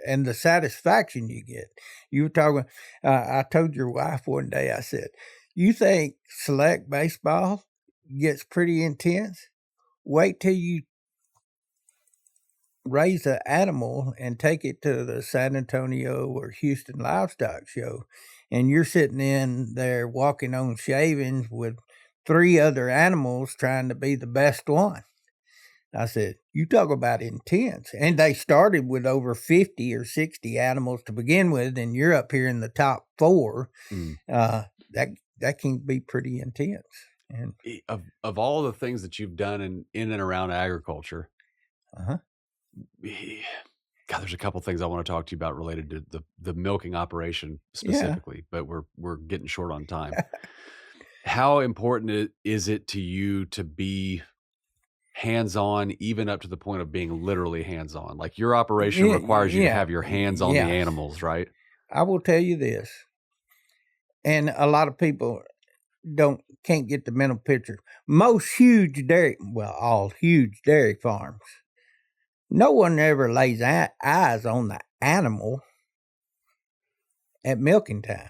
And the satisfaction you get. You were talking, I told your wife one day, I said, you think select baseball gets pretty intense? Wait till you raise an animal and take it to the San Antonio or Houston livestock show, and you're sitting in there walking on shavings with 3 other animals trying to be the best one. I said, you talk about intense. And they started with over 50 or 60 animals to begin with, and you're up here in the top 4. That can be pretty intense. And of all the things that you've done in and around agriculture, God, there's a couple things I want to talk to you about related to the milking operation specifically, but we're getting short on time. How important is it to you to be hands-on, even up to the point of being literally hands-on? Like your operation requires you to have your hands on the animals, right? I will tell you this, and a lot of people can't get the mental picture. Most all huge dairy farms, no one ever lays eyes on the animal at milking time.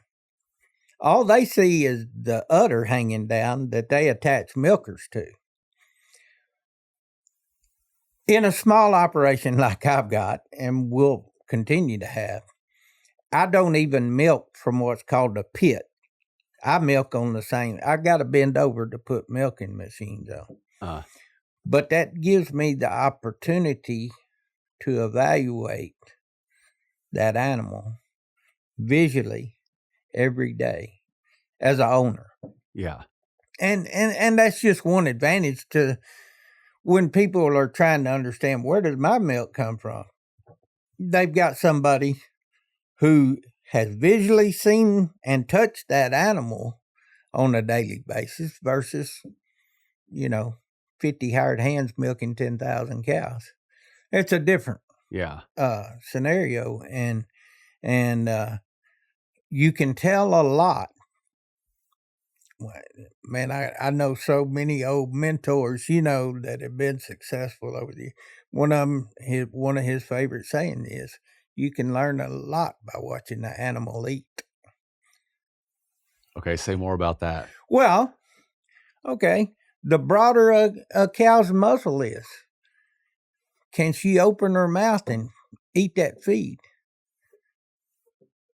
All they see is the udder hanging down that they attach milkers to. In a small operation like I've got, and will continue to have, I don't even milk from what's called a pit. I milk on the same. I got to bend over to put milking machines on. But that gives me the opportunity to evaluate that animal visually every day as an owner. Yeah. And that's just one advantage to when people are trying to understand, where does my milk come from? They've got somebody who has visually seen and touched that animal on a daily basis versus, 50 hired hands milking 10,000 cows. It's a different scenario, and you can tell a lot. Man, I know so many old mentors, that have been successful over the years. One of his favorite sayings is, you can learn a lot by watching the animal eat. Okay, say more about that. Well, okay, the broader a cow's muzzle is, can she open her mouth and eat that feed?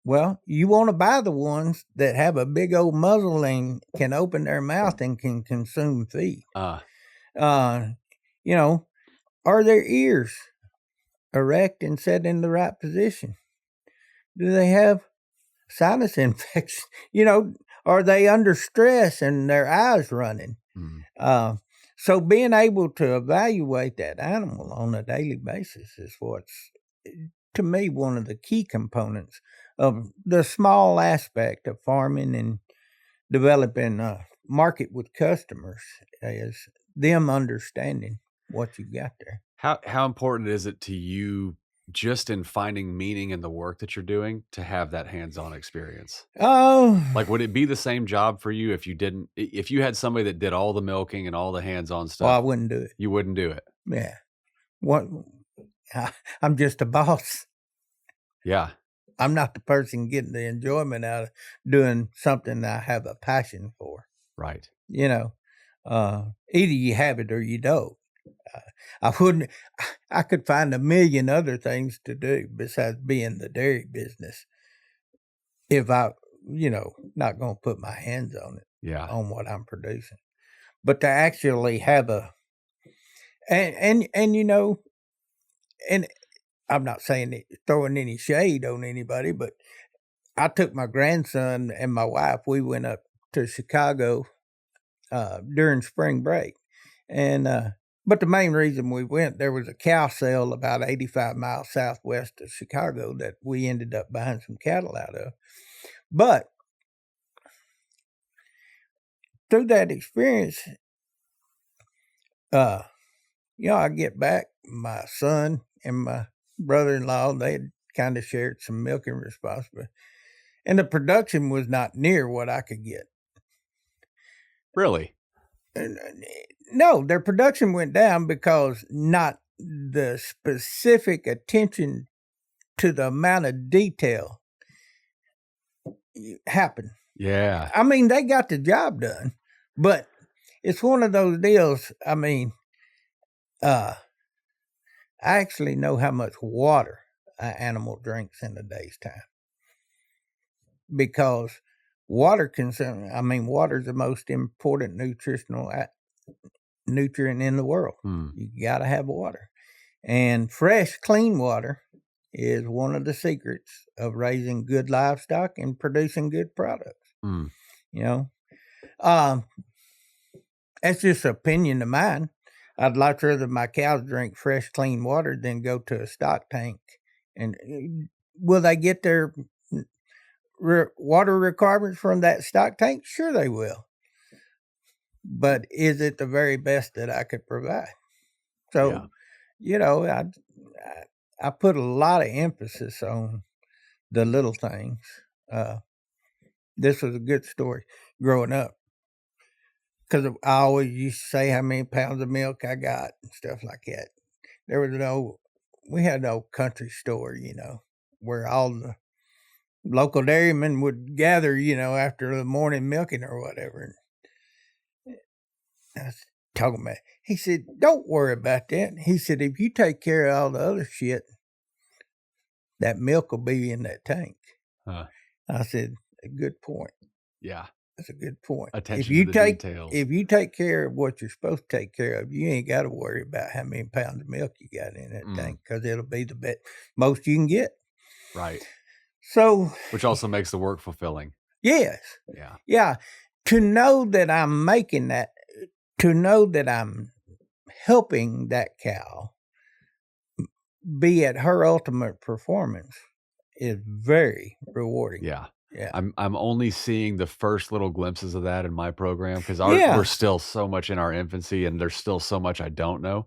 Well, you want to buy the ones that have a big old muzzle and can open their mouth and can consume feed. Are their ears erect and set in the right position? Do they have sinus infection? Are they under stress and their eyes running? So being able to evaluate that animal on a daily basis is what's, to me, one of the key components of the small aspect of farming and developing a market with customers, is them understanding what you got there. How important is it to you, just in finding meaning in the work that you're doing, to have that hands-on experience? Like, would it be the same job for you if you had somebody that did all the milking and all the hands-on stuff? Well, I wouldn't do it. You wouldn't do it? Yeah. I'm just a boss. Yeah. I'm not the person getting the enjoyment out of doing something that I have a passion for. Right. Either you have it or you don't. I could find a million other things to do besides being the dairy business if I, not going to put my hands on it, on what I'm producing. But to actually have And you know, and I'm not saying it, throwing any shade on anybody, but I took my grandson and my wife. We went up to Chicago during spring break, and but the main reason we went, there was a cow sale about 85 miles southwest of Chicago that we ended up buying some cattle out of. But through that experience, I get back, my son and my brother-in-law, they had kind of shared some milking responsibility, and the production was not near what I could get. Really? No, their production went down because not the specific attention to the amount of detail happened. Yeah. I mean, they got the job done, but it's one of those deals. I mean, I actually know how much water an animal drinks in a day's time, because water water is the most important nutrient in the world. You got to have water. And fresh, clean water is one of the secrets of raising good livestock and producing good products. You know, that's just an opinion of mine. I'd like rather my cows drink fresh, clean water than go to a stock tank. And will they get their water requirements from that stock tank? Sure, they will. But is it the very best that I could provide? So, I put a lot of emphasis on the little things. This was a good story growing up, because I always used to say how many pounds of milk I got and stuff like that. We had an old country store, where all the local dairymen would gather, after the morning milking or whatever. I was talking about, he said, don't worry about that. He said, if you take care of all the other shit, that milk will be in that tank. I said, a good point. Yeah. That's a good point. Attention to the details. If you take care of what you're supposed to take care of, you ain't got to worry about how many pounds of milk you got in that tank, because it'll be the most you can get. Right. So, which also makes the work fulfilling. Yes. Yeah. Yeah. To know that I'm making that, to know that I'm helping that cow be at her ultimate performance is very rewarding. Yeah. Yeah. I'm only seeing the first little glimpses of that in my program, because we're still so much in our infancy and there's still so much I don't know.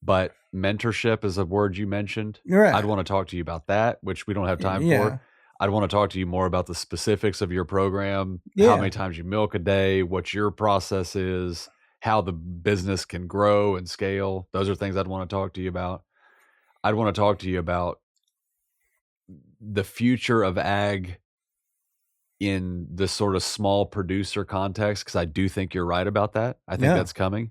But mentorship is a word you mentioned. Right. I'd want to talk to you about that, which we don't have time for. I'd want to talk to you more about the specifics of your program, how many times you milk a day, what your process is, how the business can grow and scale. Those are things I'd want to talk to you about. I'd want to talk to you about the future of ag in the sort of small producer context, because I do think you're right about that. I think that's coming.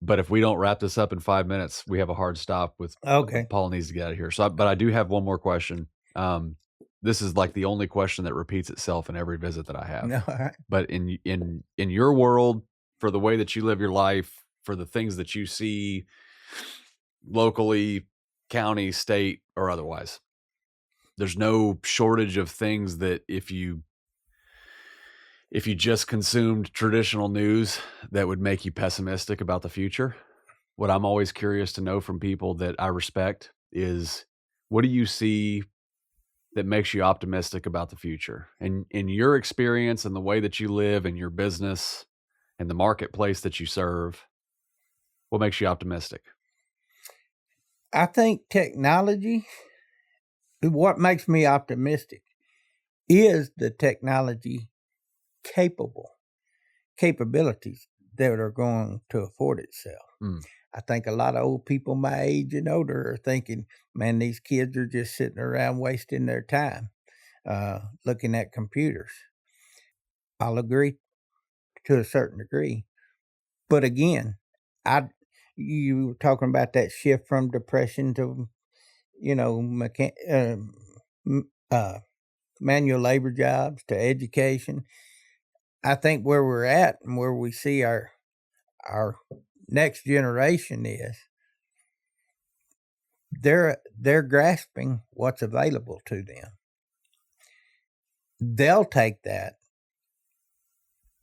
But if we don't wrap this up in 5 minutes, we have a hard stop with Paul needs to get out of here. But I do have one more question. This is like the only question that repeats itself in every visit that I have. No, all right. But in your world, for the way that you live your life, for the things that you see locally, county, state, or otherwise, there's no shortage of things that if you just consumed traditional news, that would make you pessimistic about the future. What I'm always curious to know from people that I respect is, what do you see that makes you optimistic about the future? And in your experience and the way that you live and your business and the marketplace that you serve, what makes you optimistic? I think technology, what makes me optimistic is the technology capabilities that are going to afford itself. I think a lot of old people my age and older are thinking, man, these kids are just sitting around wasting their time looking at computers. I'll agree to a certain degree. But again, you were talking about that shift from depression to, manual labor jobs to education. I think where we're at and where we see our next generation is, they're grasping what's available to them. They'll take that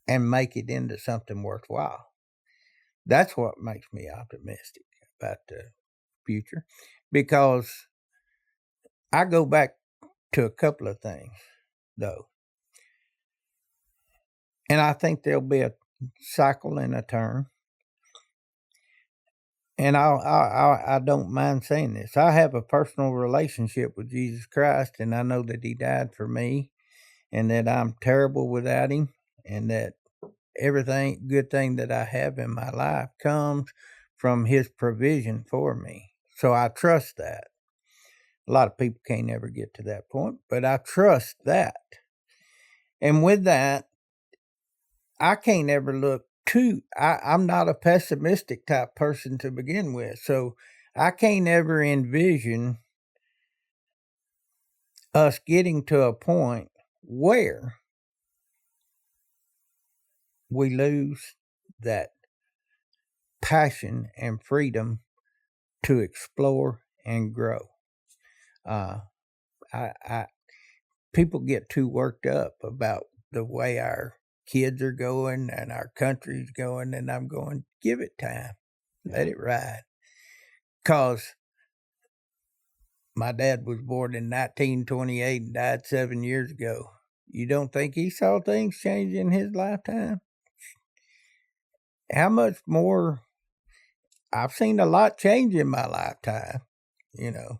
and make it into something worthwhile. That's what makes me optimistic about the future, because I go back to a couple of things, though. And I think there'll be a cycle and a turn. And I don't mind saying this. I have a personal relationship with Jesus Christ, and I know that he died for me, and that I'm terrible without him, and that everything good thing that I have in my life comes from his provision for me. So I trust that. A lot of people can't ever get to that point, but I trust that. And with that, I can't ever look I'm not a pessimistic type person to begin with. So I can't ever envision us getting to a point where we lose that passion and freedom to explore and grow. People get too worked up about the way our kids are going and our country's going, and I'm going, give it time. Let it ride. Because my dad was born in 1928 and died 7 years ago. You don't think he saw things change in his lifetime? How much more? I've seen a lot change in my lifetime, you know.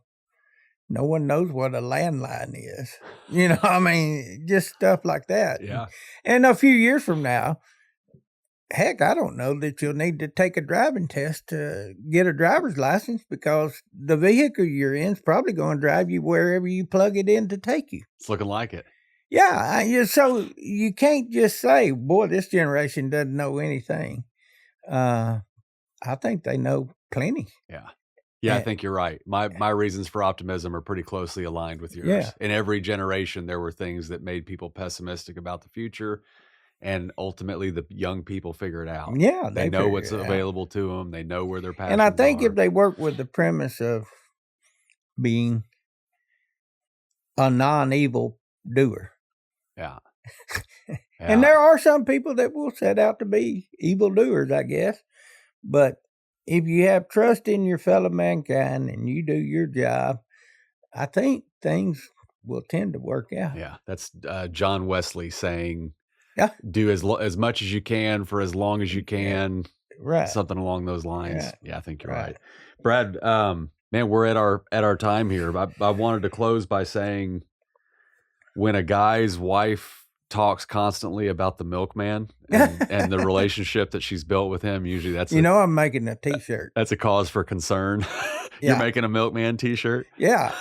No one knows what a landline is. You know, I mean, just stuff like that. Yeah. And a few years from now, heck, I don't know that you'll need to take a driving test to get a driver's license, because the vehicle you're in is probably going to drive you wherever you plug it in to take you. It's looking like it. Yeah. So you can't just say, boy, this generation doesn't know anything. I think they know plenty. Yeah. Yeah, I think you're right. My reasons for optimism are pretty closely aligned with yours. Yeah. In every generation, there were things that made people pessimistic about the future, and ultimately the young people figure it out. Yeah, They know figure what's it out. available to them. They know where their passions And I think are. if they work with the premise of being a non-evil doer. Yeah. And there are some people that will set out to be evil doers, I guess. But if you have trust in your fellow mankind and you do your job, I think things will tend to work out. Yeah, that's John Wesley saying, Yeah. do as much as you can for as long as you can. Right. Something along those lines. Right. Yeah, I think you're right. Brad, man, we're at our time here. I wanted to close by saying, when a guy's wife talks constantly about the milkman and the relationship that she's built with him, usually that's I'm making a t-shirt. That's a cause for concern. You're making a milkman t-shirt? Yeah.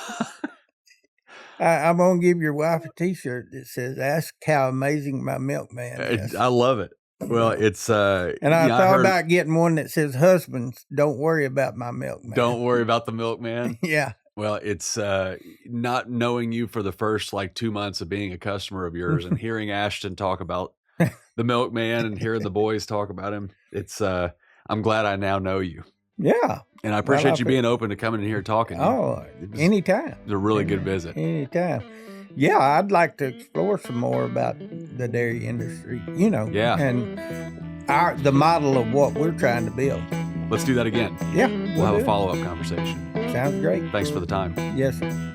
I'm going to give your wife a t-shirt that says, ask how amazing my milkman is. I love it. Well, it's and I thought about getting one that says, husbands, don't worry about my milkman. Don't worry about the milkman. Yeah. Well, it's not knowing you for the first 2 months of being a customer of yours and hearing Ashton talk about the milkman and hearing the boys talk about him. It's I'm glad I now know you. Yeah. And I appreciate you being open to coming in here talking. Oh, anytime. It's a really good visit. Anytime. Yeah, I'd like to explore some more about the dairy industry, Yeah. and the model of what we're trying to build. Let's do that again. Yeah. We'll have a follow-up conversation. Sounds great. Thanks for the time. Yes, sir.